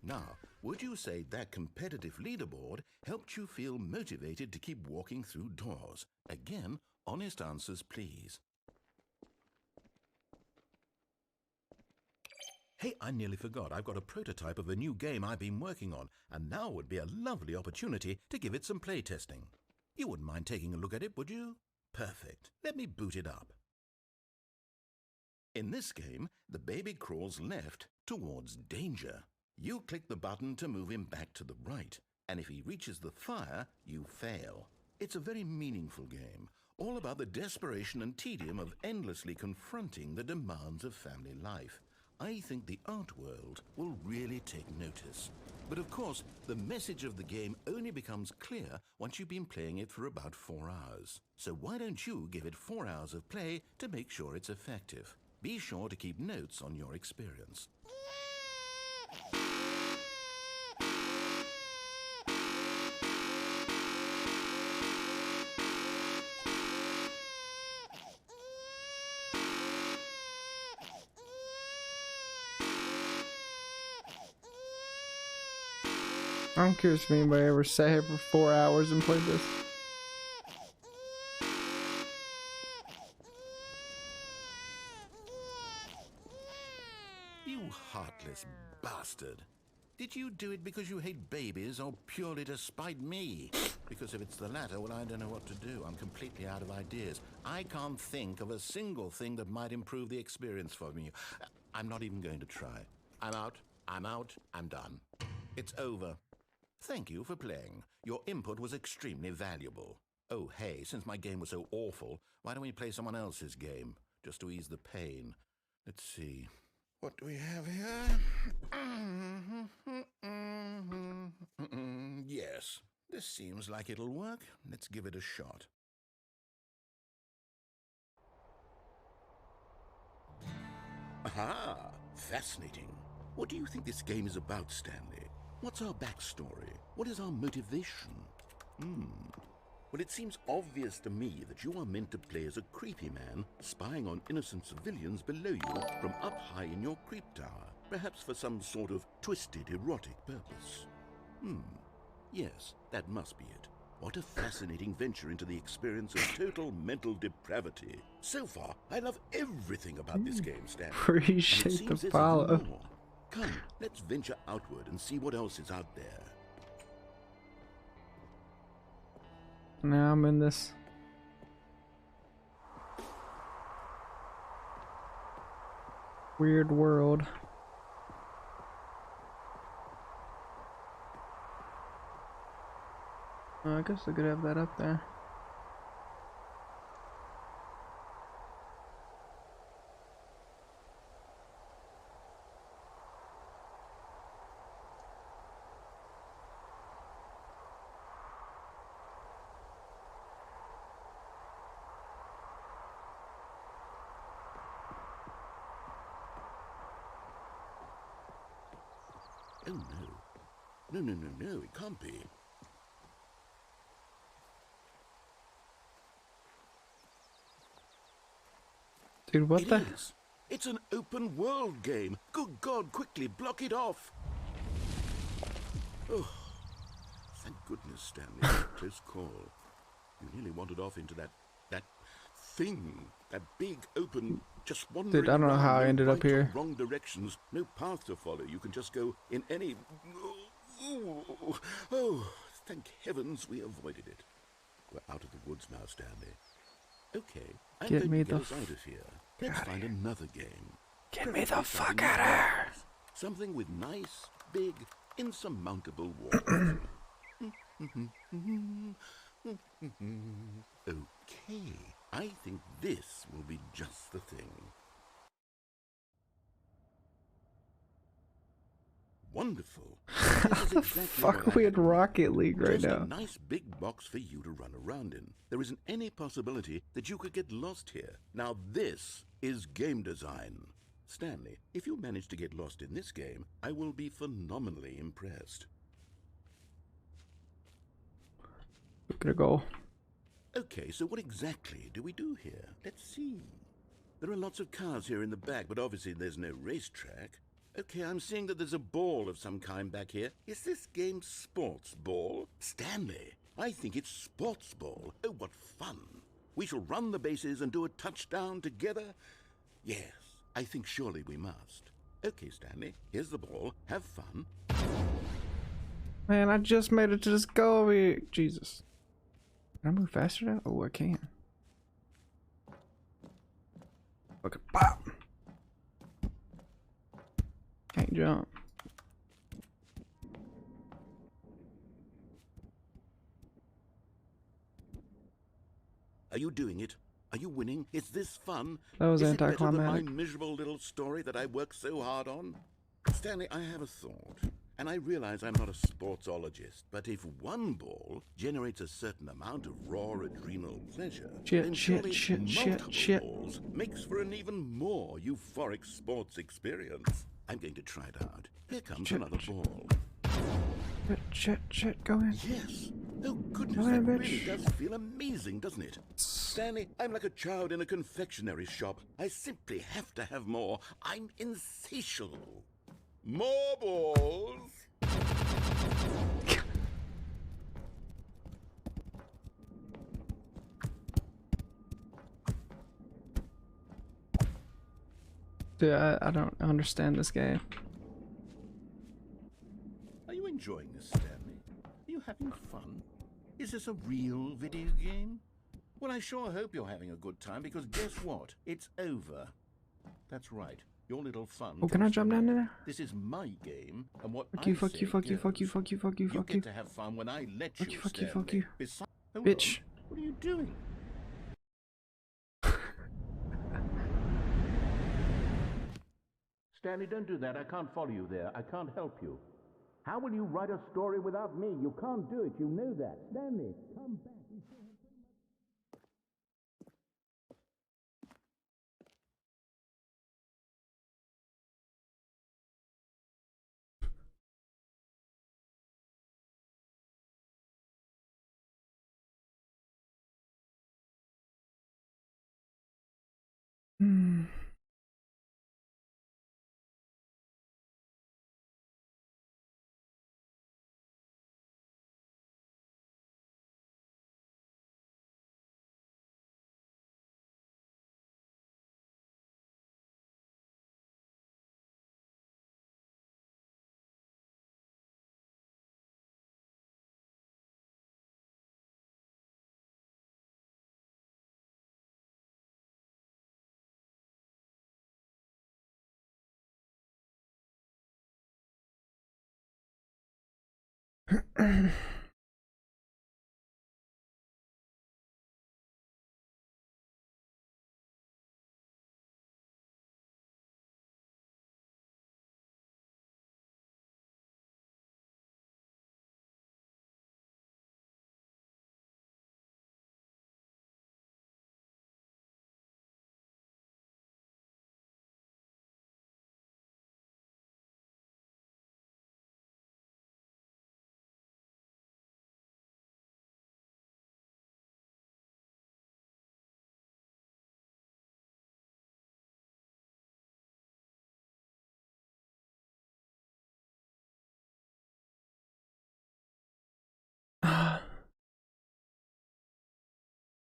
Now, would you say that competitive leaderboard helped you feel motivated to keep walking through doors? Again, honest answers, please. Hey, I nearly forgot. I've got a prototype of a new game I've been working on, and now would be a lovely opportunity to give it some playtesting. You wouldn't mind taking a look at it, would you? Perfect. Let me boot it up. In this game, the baby crawls left towards danger. You click the button to move him back to the right, and if he reaches the fire, you fail. It's a very meaningful game, all about the desperation and tedium of endlessly confronting the demands of family life. I think the art world will really take notice. But of course, the message of the game only becomes clear once you've been playing it for about 4 hours. So why don't you give it 4 hours of play to make sure it's effective? Be sure to keep notes on your experience. I'm curious if anybody ever sat here for 4 hours and played this. You heartless bastard. Did you do it because you hate babies or purely to spite me? Because if it's the latter, well, I don't know what to do. I'm completely out of ideas. I can't think of a single thing that might improve the experience for me. I'm not even going to try. I'm out. I'm done. It's over. Thank you for playing. Your input was extremely valuable. Oh, hey, since my game was so awful, why don't we play someone else's game? Just to ease the pain. Let's see. What do we have here? Yes, this seems like it'll work. Let's give it a shot. Aha! Fascinating. What do you think this game is about, Stanley? What's our backstory? What is our motivation? Well, it seems obvious to me that you are meant to play as a creepy man spying on innocent civilians below you from up high in your creep tower, perhaps for some sort of twisted erotic purpose. Yes, that must be it. What a fascinating venture into the experience of total mental depravity. So far, I love everything about this game, Stanley. Appreciate the follow. Come, let's venture outward and see what else is out there. Now I'm in this weird world. I guess I could have that up there. Oh no. No, it can't be. Dude, what It the? is. It's an open world game. Good God, quickly block it off. Oh, thank goodness, Stanley. Close call. You nearly wandered off into that thing. That big open, just wandering. Dude, I don't know how I around, ended no up right or here. wrong directions. No path to follow. You can just go in any. Oh, thank heavens we avoided it. We're out of the woods now, Stanley. Okay, I'm Get going me to the get us out of here. Let's find another game. Get me the fuck out of here! Something with nice, big, insurmountable walls. Okay, I think this will be just the thing. Wonderful. This is exactly Fuck, what I we had in in mind. Rocket League right Just now. a nice big box for you to run around in. There isn't any possibility that you could get lost here. Now this is game design. Stanley, if you manage to get lost in this game, I will be phenomenally impressed. We're gonna go. Okay, so what exactly do we do here? Let's see. There are lots of cars here in the back, but obviously there's no racetrack. Okay, I'm seeing that there's a ball of some kind back here. Is this game sports ball? Stanley, I think it's sports ball. Oh, what fun. We shall run the bases and do a touchdown together? Yes, I think surely we must. Okay, Stanley, here's the ball. Have fun. Man, I just made it to this goal over here. Jesus. Can I move faster now? Oh, I can. Okay, pop. Can't jump. Are you doing it? Are you winning? Is this fun? That was Is it better than my anticlimactic. miserable little story that I worked so hard on? Stanley, I have a thought. And I realize I'm not a sportsologist, but if one ball generates a certain amount of raw adrenal pleasure, then surely multiple balls makes for an even more euphoric sports experience. I'm going to try it out. Here comes another ball. Shit, go in. Yes. Oh, goodness, Go in, that bitch. really does feel amazing, doesn't it? Stanley, I'm like a child in a confectionery shop. I simply have to have more. I'm insatiable. More balls. Dude, I don't understand this game. Are you enjoying this, Stanley? Are you having fun? Is this a real video game? Well, I sure hope you're having a good time, because guess what? It's over. That's right. Your little fun. Oh, can I comes to jump me. down there? This is my game, and what Fuck you, I fuck say you, fuck you, fuck you, goes. fuck you, fuck you, You fuck you. get to have fun when I let Fuck you, you, fuck you, fuck Stanley. you. Hold Bitch. on. What are you doing? Stanley, don't do that. I can't follow you there. I can't help you. How will you write a story without me? You can't do it. You know that. Stanley, come back.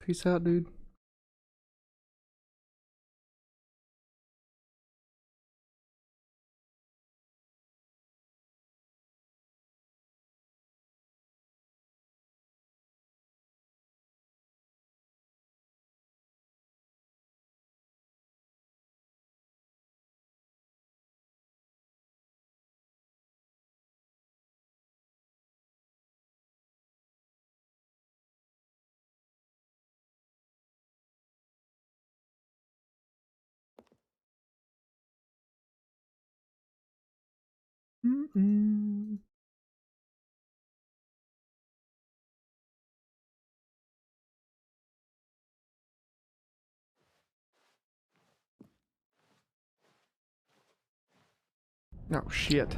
Peace out, dude. Mm-mm. Oh shit.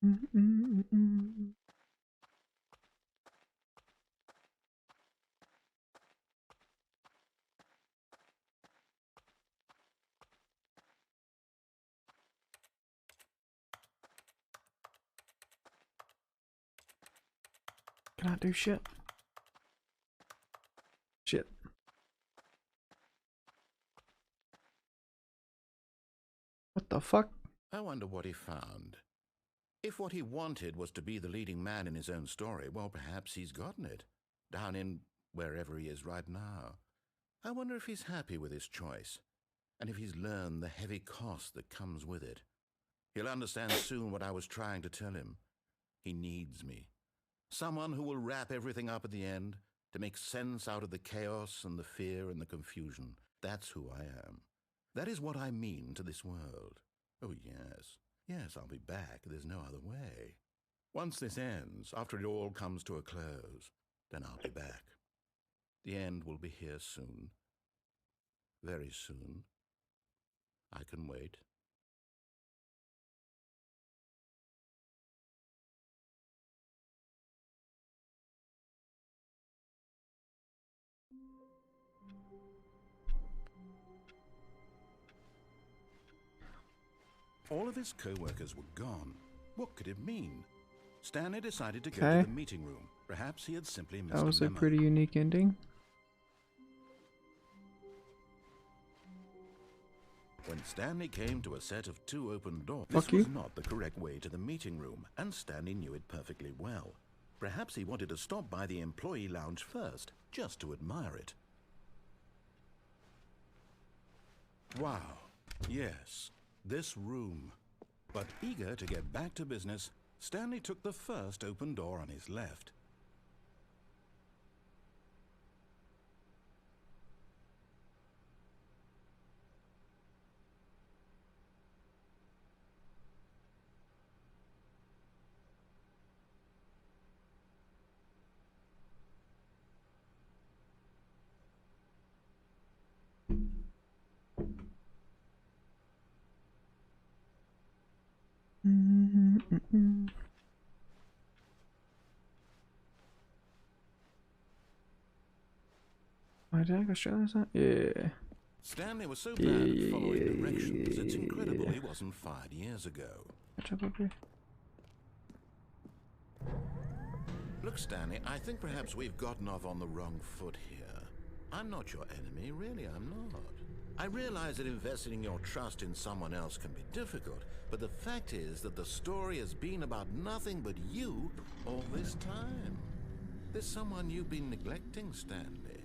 Mm-mm-mm-mm. Can I do shit? Shit. What the fuck? I wonder what he found. If what he wanted was to be the leading man in his own story, well, perhaps he's gotten it. Down in wherever he is right now. I wonder if he's happy with his choice, and if he's learned the heavy cost that comes with it. He'll understand soon what I was trying to tell him. He needs me. Someone who will wrap everything up at the end, to make sense out of the chaos and the fear and the confusion. That's who I am. That is what I mean to this world. Oh, yes. Yes, I'll be back. There's no other way. Once this ends, after it all comes to a close, then I'll be back. The end will be here soon. Very soon. I can wait. All of his co-workers were gone. What could it mean? Stanley decided to go to Okay. the meeting room. Perhaps he had simply missed That was a a memo. pretty unique ending. When Stanley came to a set of 2 open doors, Fuck this was you. not the correct way to the meeting room, and Stanley knew it perfectly well. Perhaps he wanted to stop by the employee lounge first, just to admire it. Wow, yes, this room. But eager to get back to business, Stanley took the first open door on his left. My dad got shot. Yeah. Stanley was so bad at following directions, it's incredible he wasn't fired years ago. Catch up here. Look, Stanley, I think perhaps we've gotten off on the wrong foot here. I'm not your enemy, really, I'm not. I realize that investing your trust in someone else can be difficult, but the fact is that the story has been about nothing but you all this time. There's someone you've been neglecting, Stanley.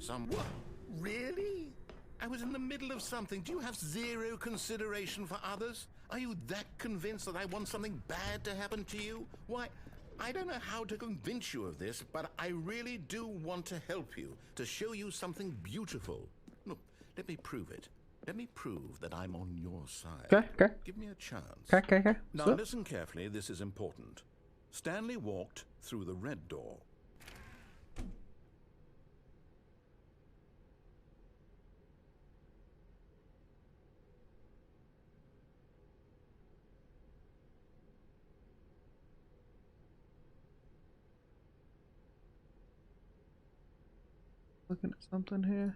Someone. Really? I was in the middle of something. Do you have zero consideration for others? Are you that convinced that I want something bad to happen to you? Why, I don't know how to convince you of this, but I really do want to help you, to show you something beautiful. Look, let me prove it. Let me prove that I'm on your side. Okay. Give me a chance. Okay. Now listen carefully, this is important. Stanley walked through the red door. Looking at something here.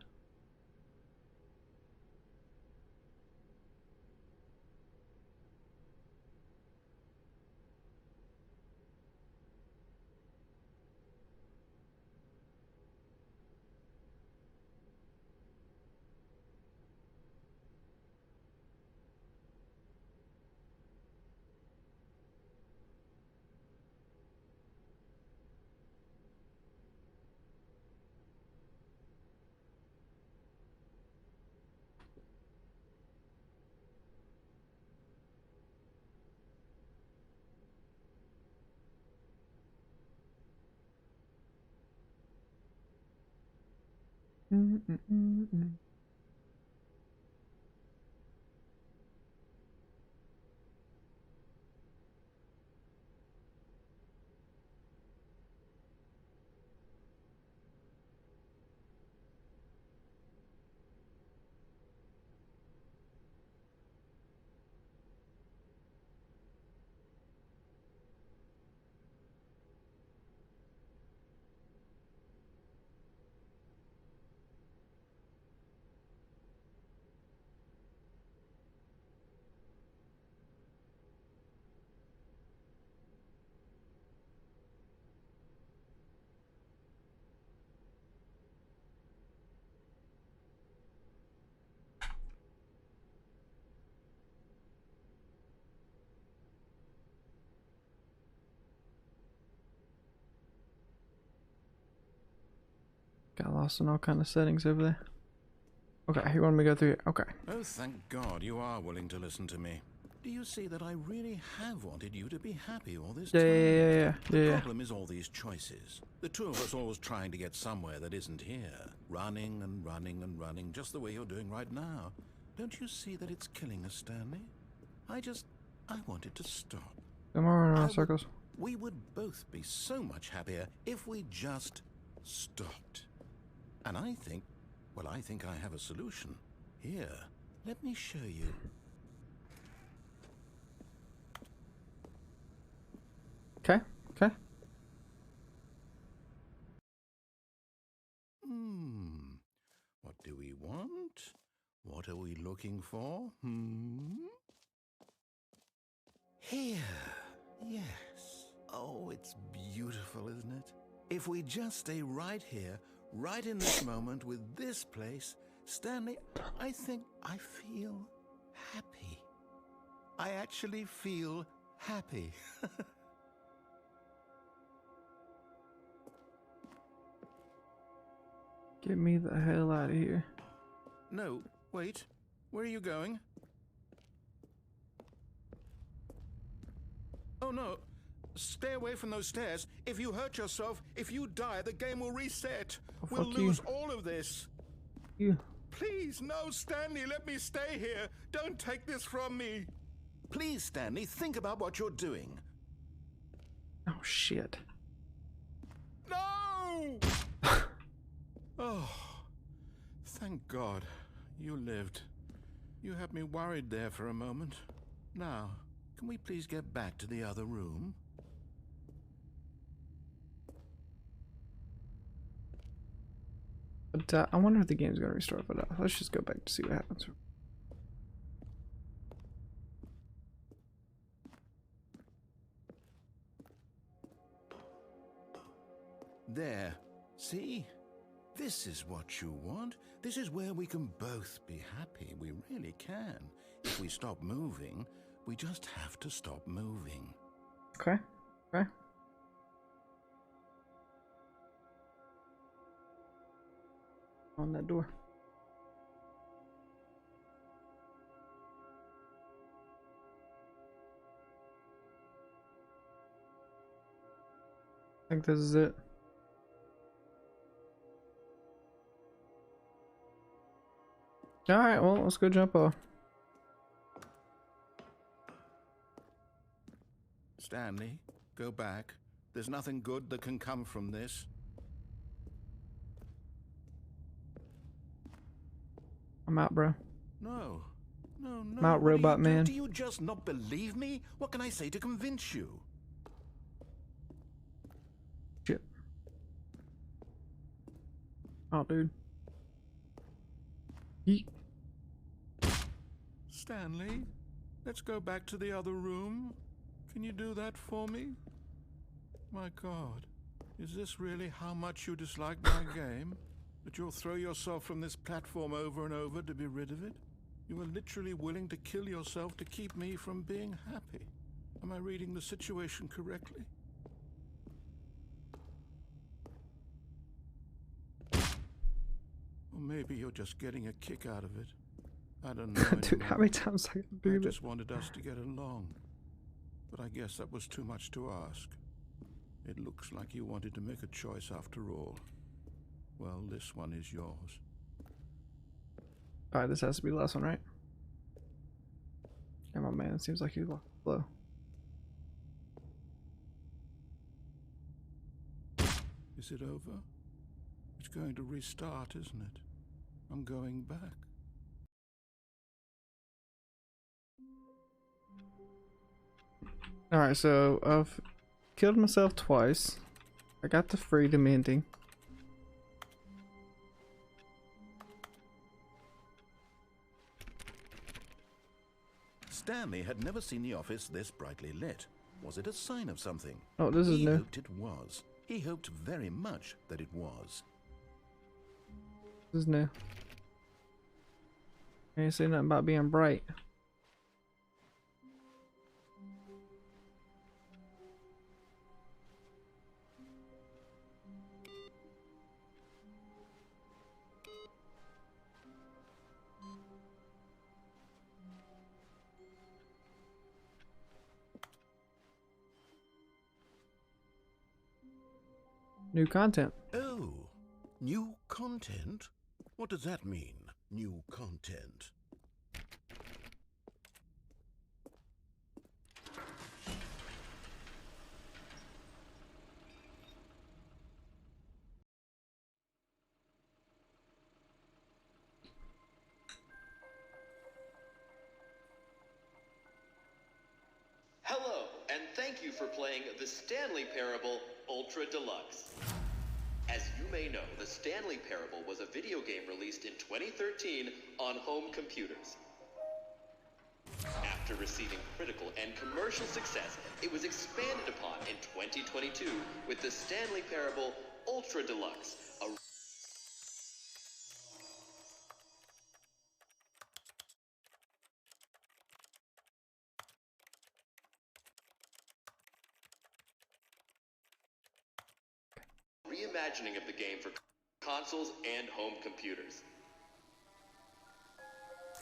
Got lost in all kind of settings over there. Okay, you want me to go through here? Okay. Oh, thank God you are willing to listen to me. Do you see that I really have wanted you to be happy all this time? Yeah. The problem is all these choices. The two of us always trying to get somewhere that isn't here. Running and running and running, just the way you're doing right now. Don't you see that it's killing us, Stanley? I wanted to stop. Come on, running around circles. We would both be so much happier if we just stopped. And I think I have a solution. Here, let me show you. Okay. What do we want? What are we looking for? Here. Yes. Oh, it's beautiful, isn't it? If we just stay right here, right in this moment with this place, Stanley, I think I feel happy. I actually feel happy. Get me the hell out of here. No, wait. Where are you going? Oh no. Stay away from those stairs. If you hurt yourself, if you die, the game will reset. Oh, we'll fuck lose you. all of this. You. Please, no, Stanley, let me stay here. Don't take this from me. Please, Stanley, think about what you're doing. Oh shit. No! Oh, thank God you lived. You had me worried there for a moment. Now, can we please get back to the other room? But I wonder if the game's gonna restart. But let's just go back to see what happens. There. See? This is what you want. This is where we can both be happy. We really can. If we stop moving, we just have to stop moving. Okay. Okay. On that door. I think this is it. Alright, well, let's go jump off. Stanley, go back. There's nothing good that can come from this. I'm out, bro. No. No, no. I'm out, robot man. Do you just not believe me? What can I say to convince you? Shit. Oh, dude. Yeet. Stanley, let's go back to the other room. Can you do that for me? My God, is this really how much you dislike my game? That you'll throw yourself from this platform over and over to be rid of it? You were literally willing to kill yourself to keep me from being happy. Am I reading the situation correctly? Or maybe you're just getting a kick out of it. I don't know Dude, anymore. how many times I can do I this? just wanted us to get along. But I guess that was too much to ask. It looks like you wanted to make a choice after all. Well, this one is yours. Alright, this has to be the last one, right? Come on, man. It seems like he's slow. Is it over? It's going to restart, isn't it? I'm going back. Alright, so I've killed myself twice. I got the freedom ending. Stanley had never seen the office this brightly lit. Was it a sign of something? Oh, this is He new. hoped it was. He hoped very much that it was. This is new. I ain't say nothing about being bright. New content. Oh, new content? What does that mean, new content? Hello, and thank you for playing the Stanley Parable Ultra Deluxe. As you may know, the Stanley Parable was a video game released in 2013 on home computers. After receiving critical and commercial success, it was expanded upon in 2022 with the Stanley Parable Ultra Deluxe, a reimagining of the game for consoles and home computers.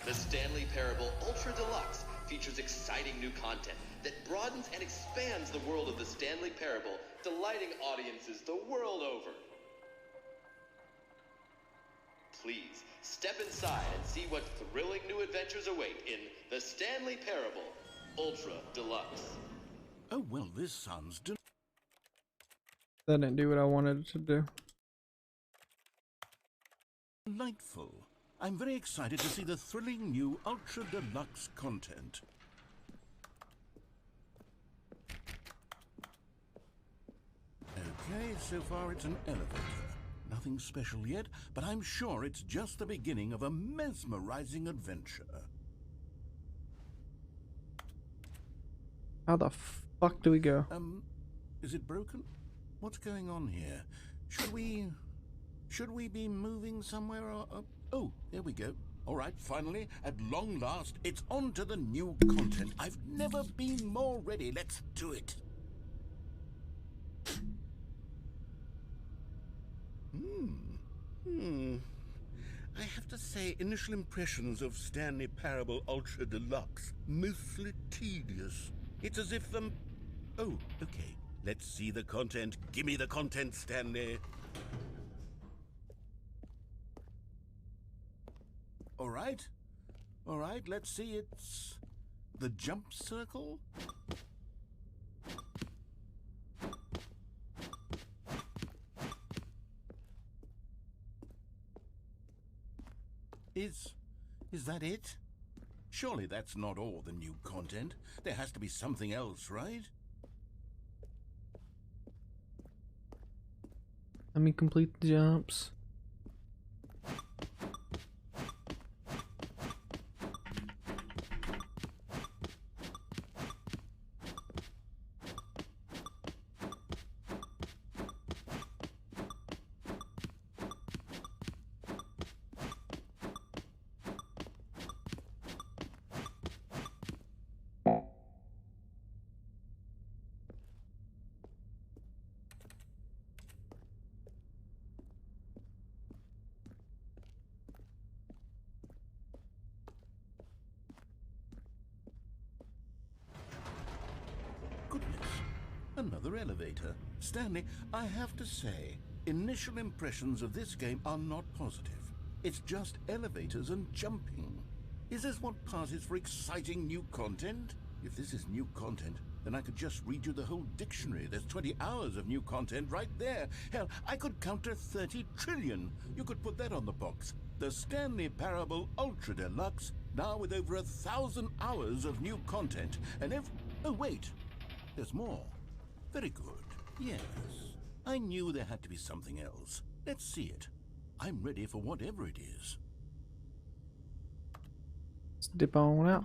The Stanley Parable Ultra Deluxe features exciting new content that broadens and expands the world of the Stanley Parable, delighting audiences the world over. Please, step inside and see what thrilling new adventures await in the Stanley Parable Ultra Deluxe. Oh, well, this sounds That didn't do what I wanted it to do. delightful. I'm very excited to see the thrilling new Ultra Deluxe content. Okay, so far it's an elevator. Nothing special yet, but I'm sure it's just the beginning of a mesmerizing adventure. How the fuck do we go? Is it broken? What's going on here? Should we be moving somewhere or... oh, there we go. All right, finally, at long last, it's on to the new content. I've never been more ready. Let's do it. I have to say, initial impressions of Stanley Parable Ultra Deluxe, mostly tedious. It's as if oh, okay. Let's see the content. Give me the content, Stanley. All right, let's see. It's the jump circle. Is that it? Surely that's not all the new content. There has to be something else, right? Let me complete the jumps. Goodness, another elevator. Stanley, I have to say, initial impressions of this game are not positive. It's just elevators and jumping. Is this what passes for exciting new content? If this is new content, then I could just read you the whole dictionary. There's 20 hours of new content right there. Hell, I could count to 30 trillion. You could put that on the box. The Stanley Parable Ultra Deluxe, now with over 1,000 hours of new content. And oh, wait. There's more. Very good. Yes. I knew there had to be something else. Let's see it. I'm ready for whatever it is. Let's dip on out.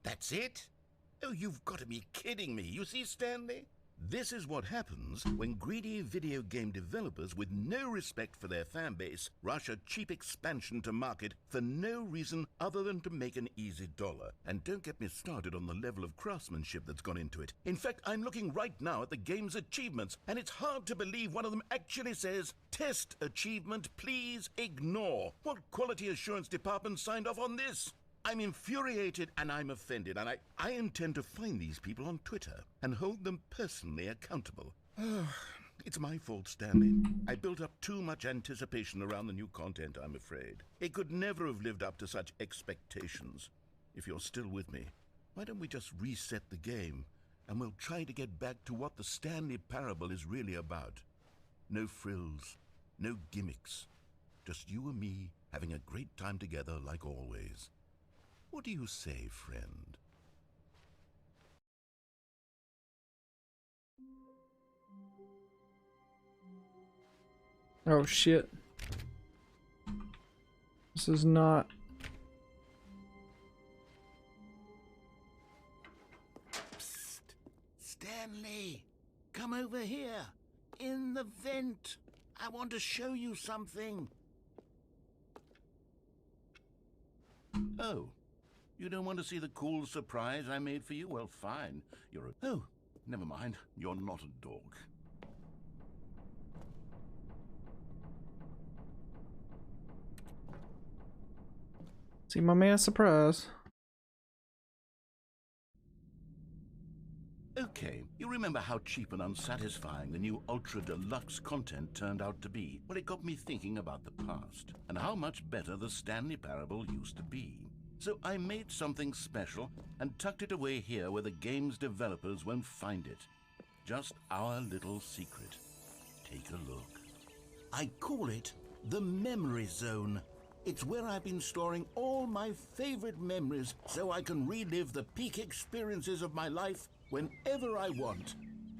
That's it? Oh, you've got to be kidding me. You see, Stanley? This is what happens when greedy video game developers with no respect for their fan base rush a cheap expansion to market for no reason other than to make an easy dollar. And don't get me started on the level of craftsmanship that's gone into it. In fact, I'm looking right now at the game's achievements, and it's hard to believe one of them actually says, "Test achievement, please ignore." What quality assurance department signed off on this? I'm infuriated and I'm offended, and I intend to find these people on Twitter and hold them personally accountable. It's my fault, Stanley. I built up too much anticipation around the new content, I'm afraid. It could never have lived up to such expectations. If you're still with me, why don't we just reset the game, and we'll try to get back to what the Stanley Parable is really about. No frills, no gimmicks. Just you and me having a great time together like always. What do you say, friend? Oh shit. This is not... Psst! Stanley! Come over here! In the vent! I want to show you something! Oh. You don't want to see the cool surprise I made for you? Well, fine. Oh, never mind. You're not a dog. See my man, surprise. Okay, you remember how cheap and unsatisfying the new Ultra Deluxe content turned out to be? Well, it got me thinking about the past, and how much better the Stanley Parable used to be. So I made something special and tucked it away here where the game's developers won't find it. Just our little secret. Take a look. I call it the Memory Zone. It's where I've been storing all my favorite memories so I can relive the peak experiences of my life whenever I want.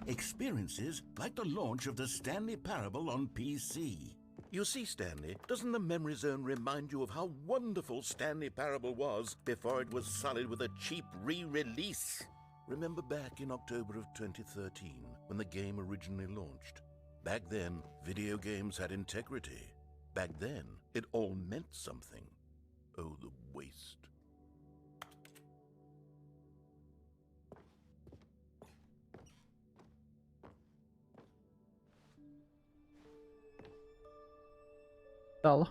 Experiences like the launch of the Stanley Parable on PC. You see, Stanley, doesn't the memory zone remind you of how wonderful Stanley Parable was before it was sullied with a cheap re-release? Remember back in October of 2013, when the game originally launched? Back then, video games had integrity. Back then, it all meant something. Oh, the waste. Yalla.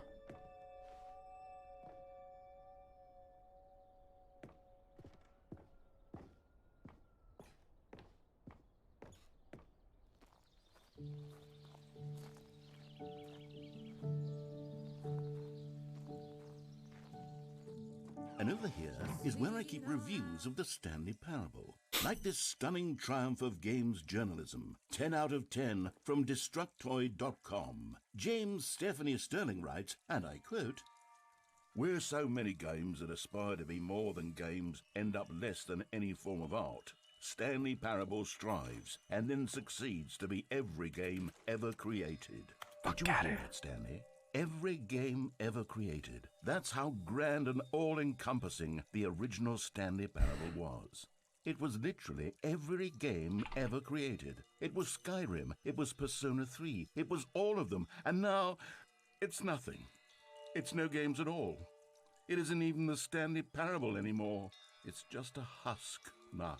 And over here is where I keep reviews of the Stanley Parable. Like this stunning triumph of games journalism, 10 out of 10 from Destructoid.com. James Stephanie Sterling writes, and I quote, "Where so many games that aspire to be more than games end up less than any form of art, Stanley Parable strives and then succeeds to be every game ever created." Did you hear that, Stanley? Every game ever created. That's how grand and all-encompassing the original Stanley Parable was. It was literally every game ever created. It was Skyrim, it was Persona 3, it was all of them, and now it's nothing. It's no games at all. It isn't even the Stanley Parable anymore. It's just a husk now.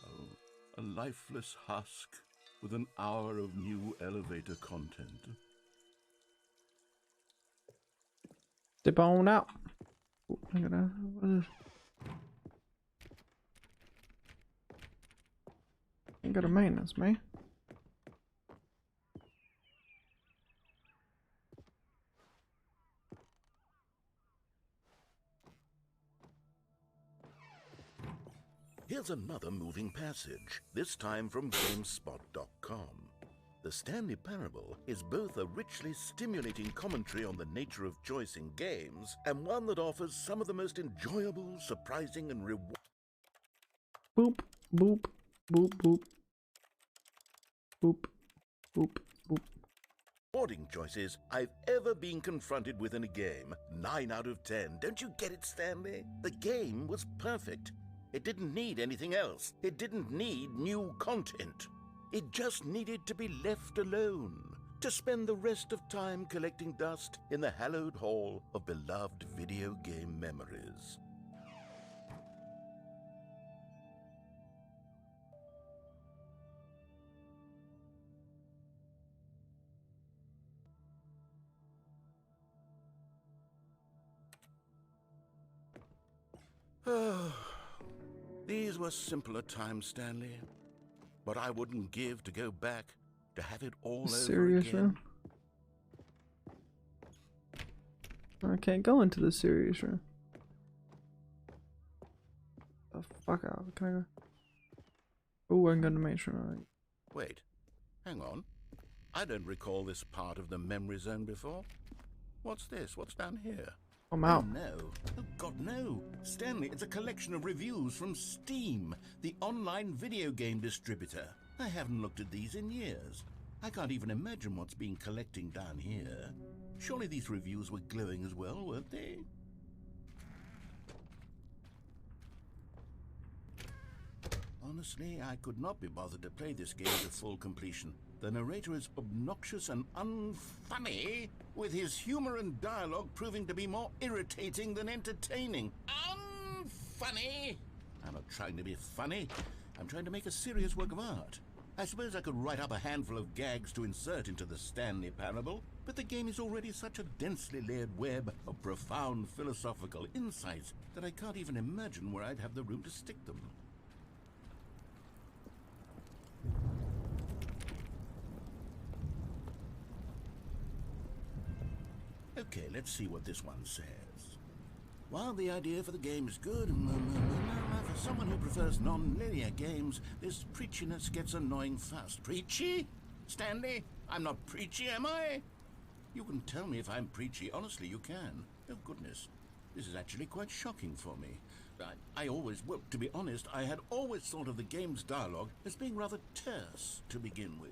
A lifeless husk with an hour of new elevator content. Step on out. Oh, look at that. What is this? Ain't got a maintenance, man. Here's another moving passage, this time from GameSpot.com. The Stanley Parable is both a richly stimulating commentary on the nature of choice in games and one that offers some of the most enjoyable, surprising, and Boop, boop, boop, boop. Boop, boop, boop. rewarding choices I've ever been confronted with in a game. 9 out of 10. Don't you get it, Stanley? The game was perfect. It didn't need anything else. It didn't need new content. It just needed to be left alone, to spend the rest of time collecting dust in the hallowed hall of beloved video game memories. These were simpler times, Stanley. But I wouldn't give to go back to have it all over Serious again. room? I can't go into the serious room. The fuck out. Can I go? Oh, I can go to the main room. Alright. Wait, hang on. I don't recall this part of the memory zone before. What's this? What's down here? I'm out. Oh, no. Oh, God, no. Stanley, it's a collection of reviews from Steam, the online video game distributor. I haven't looked at these in years. I can't even imagine what's been collecting down here. Surely these reviews were glowing as well, weren't they? Honestly, I could not be bothered to play this game to full completion. The narrator is obnoxious and unfunny, with his humor and dialogue proving to be more irritating than entertaining. Unfunny! I'm not trying to be funny. I'm trying to make a serious work of art. I suppose I could write up a handful of gags to insert into the Stanley Parable, but the game is already such a densely layered web of profound philosophical insights that I can't even imagine where I'd have the room to stick them. Okay, let's see what this one says. While the idea for the game is good, for someone who prefers non-linear games, this preachiness gets annoying fast. Preachy? Stanley? I'm not preachy, am I? You can tell me if I'm preachy. Honestly, you can. Oh, goodness. This is actually quite shocking for me. I always, well, to be honest, I had always thought of the game's dialogue as being rather terse to begin with.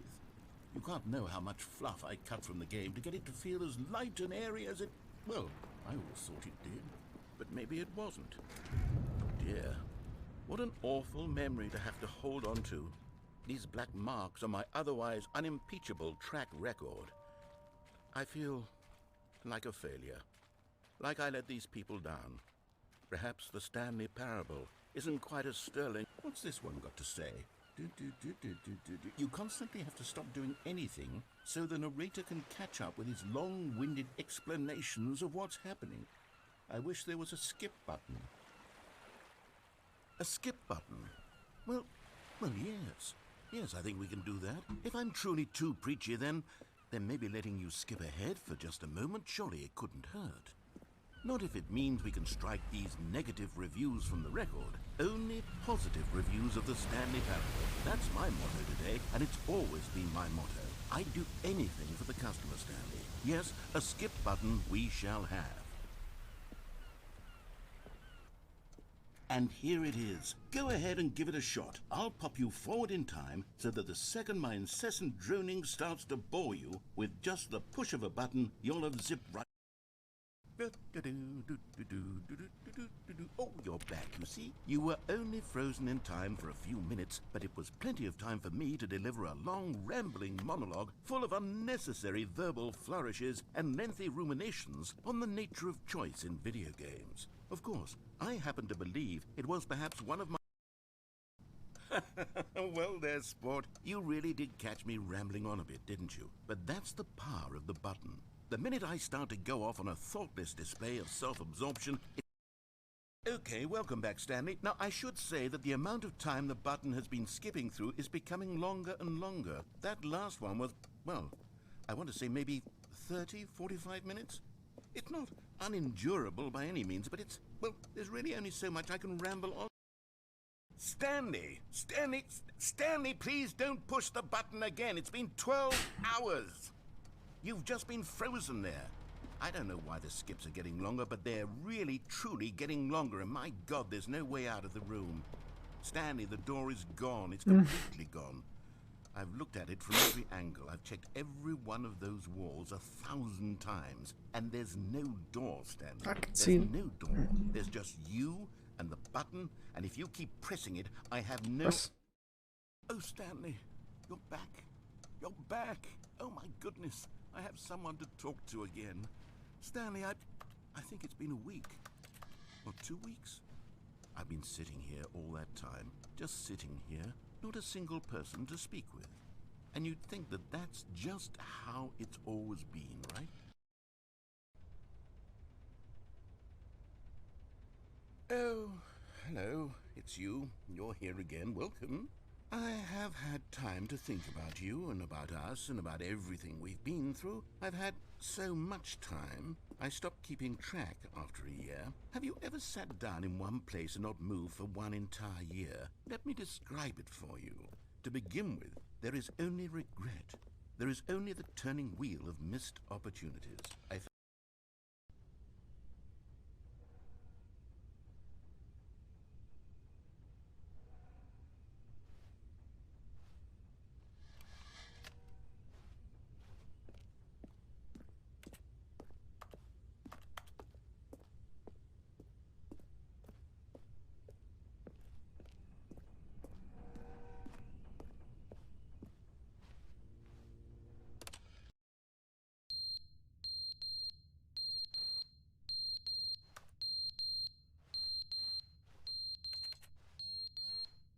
You can't know how much fluff I cut from the game to get it to feel as light and airy as it... Well, I always thought it did, but maybe it wasn't. Oh dear, what an awful memory to have to hold on to. These black marks on my otherwise unimpeachable track record. I feel like a failure. Like I let these people down. Perhaps the Stanley Parable isn't quite as sterling. What's this one got to say? You constantly have to stop doing anything so the narrator can catch up with his long-winded explanations of what's happening. I wish there was a skip button. A skip button? Well, yes. Yes, I think we can do that. If I'm truly too preachy, then maybe letting you skip ahead for just a moment, surely it couldn't hurt. Not if it means we can strike these negative reviews from the record. Only positive reviews of the Stanley Parable. That's my motto today, and it's always been my motto. I'd do anything for the customer, Stanley. Yes, a skip button we shall have. And here it is. Go ahead and give it a shot. I'll pop you forward in time so that the second my incessant droning starts to bore you, with just the push of a button, you'll have zipped right... Oh, you're back, you see? You were only frozen in time for a few minutes, but it was plenty of time for me to deliver a long, rambling monologue full of unnecessary verbal flourishes and lengthy ruminations on the nature of choice in video games. Of course, I happen to believe it was perhaps one of my... Well, there, sport. You really did catch me rambling on a bit, didn't you? But that's the power of the button. The minute I start to go off on a thoughtless display of self-absorption... Okay, welcome back, Stanley. Now, I should say that the amount of time the button has been skipping through is becoming longer and longer. That last one was, well, I want to say maybe 30, 45 minutes? It's not unendurable by any means, but it's, well, there's really only so much I can ramble on. Stanley, please don't push the button again. It's been 12 hours. You've just been frozen there. I don't know why the skips are getting longer, but they're really, truly getting longer, and my God, there's no way out of the room. Stanley, the door is gone. It's completely gone. I've looked at it from every angle. I've checked every one of those walls 1,000 times, and there's no door, Stanley. I can see. There's no door. There's just you and the button, and if you keep pressing it, I have no... Oh, Stanley, you're back. You're back. Oh, my goodness. I have someone to talk to again. Stanley, I think it's been a week. Or 2 weeks. I've been sitting here all that time. Just sitting here. Not a single person to speak with. And you'd think that that's just how it's always been, right? Oh, hello. It's you. You're here again. Welcome. I have had time to think about you and about us and about everything we've been through. I've had so much time, I stopped keeping track after a year. Have you ever sat down in one place and not moved for one entire year? Let me describe it for you. To begin with, there is only regret. There is only the turning wheel of missed opportunities.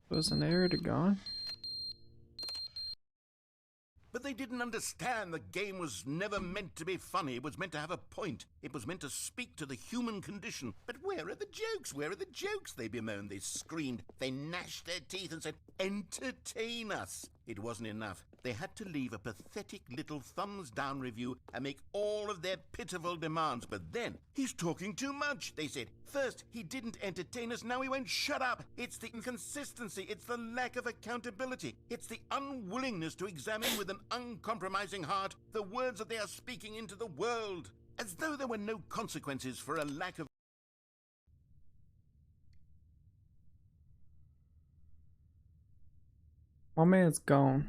Was an error to gone? But they didn't understand the game was never meant to be funny. It was meant to have a point. It was meant to speak to the human condition. But where are the jokes? Where are the jokes? They bemoaned, they screamed, they gnashed their teeth and said, entertain us. It wasn't enough. They had to leave a pathetic little thumbs-down review and make all of their pitiful demands. But then, he's talking too much, they said. First, he didn't entertain us, now he won't shut up. It's the inconsistency, it's the lack of accountability. It's the unwillingness to examine with an uncompromising heart the words that they are speaking into the world. As though there were no consequences for a lack of My man's gone.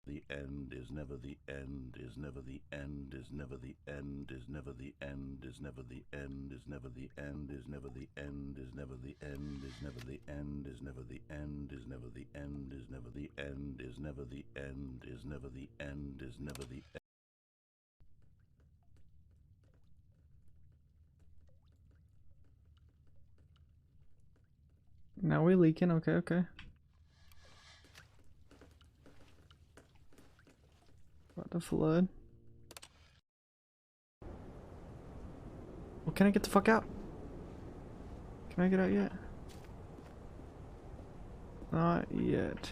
The end is never the end, is never the end, is never the end, is never the end, is never the end, is never the end, is never the end, is never the end, is never the end, is never the end, is never the end, is never the end, is never the end, is never the end, is never the end. Now we're leaking. Okay, okay. About to flood. Well, can I get the fuck out? Can I get out yet? Not yet.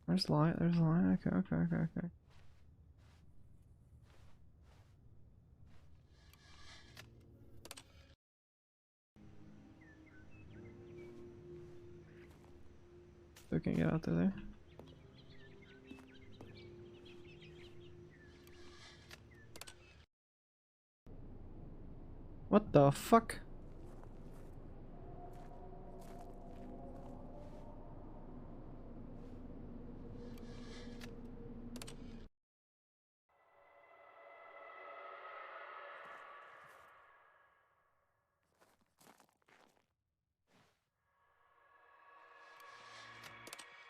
There's light, there's light. Okay, okay, okay, okay. So I can get out there. What the fuck?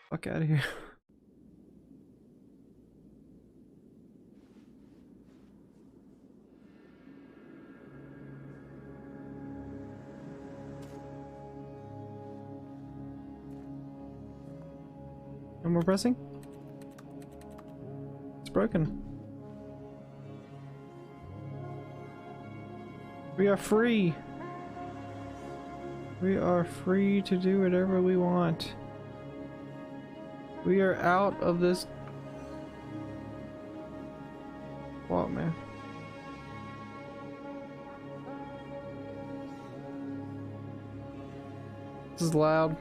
Fuck out of here. No more pressing? It's broken. We are free. We are free to do whatever we want. We are out of this. What, man? This is loud.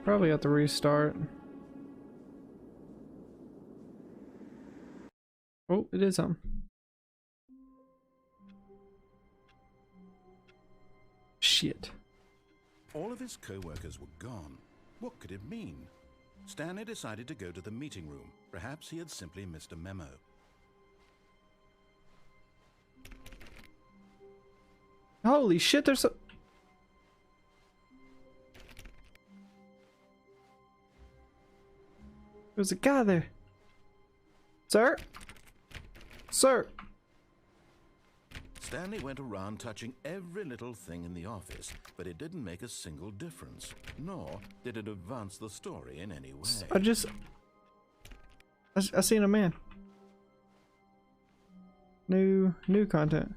Probably have to restart. Oh, it is something. Shit. All of his co-workers were gone. What could it mean? Stanley decided to go to the meeting room. Perhaps he had simply missed a memo. Holy shit, there's a... There's a guy there. Sir? Sir? Stanley went around touching every little thing in the office, but it didn't make a single difference, nor did it advance the story in any way. I seen a man. New content.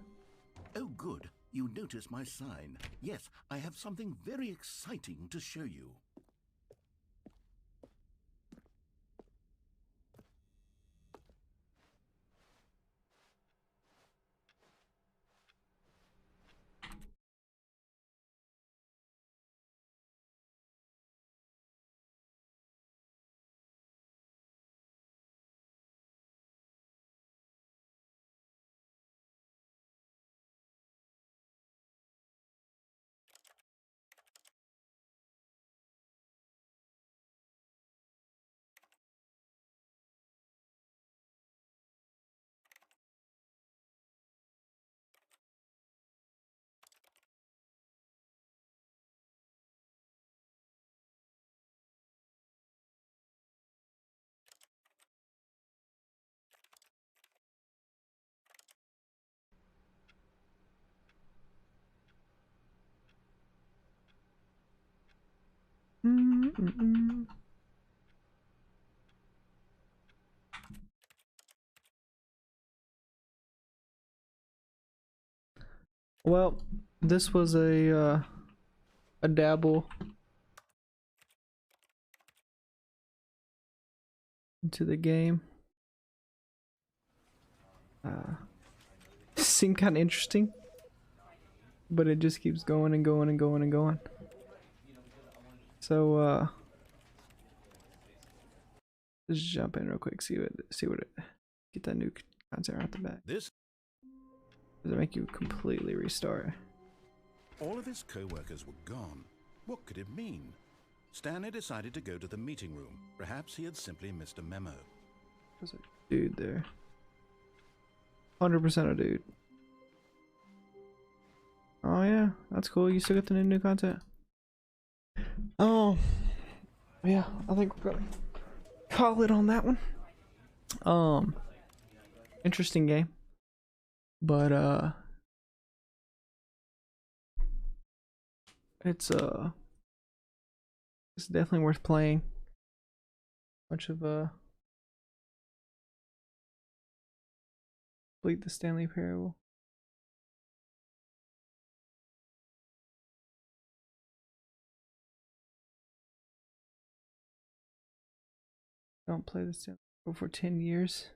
Oh, good. You notice my sign. Yes, I have something very exciting to show you. Well, this was a dabble into the game. Seemed kind of interesting, but it just keeps going and going and going and going. So let's jump in real quick, see what it get that new content out the back. This Does it make you completely restart? All of his co-workers were gone. What could it mean? Stanley decided to go to the meeting room. Perhaps he had simply missed a memo. There's a dude there. 100% a dude. Oh yeah, that's cool. You still get the new content. Oh yeah, I think we're gonna call it on that one. Interesting game, but it's definitely worth playing. Much of complete the Stanley Parable. Don't play this for 10 years.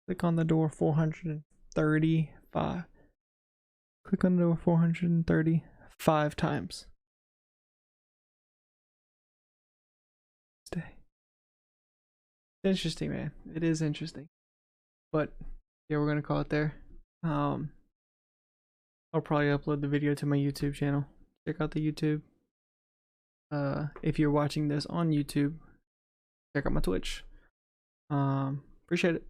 Click on the door 435. Click on the door 435 times. Stay. Interesting, man. It is interesting. But yeah, we're gonna call it there. I'll probably upload the video to my YouTube channel. Check out the YouTube. If you're watching this on YouTube, check out my Twitch. Appreciate it.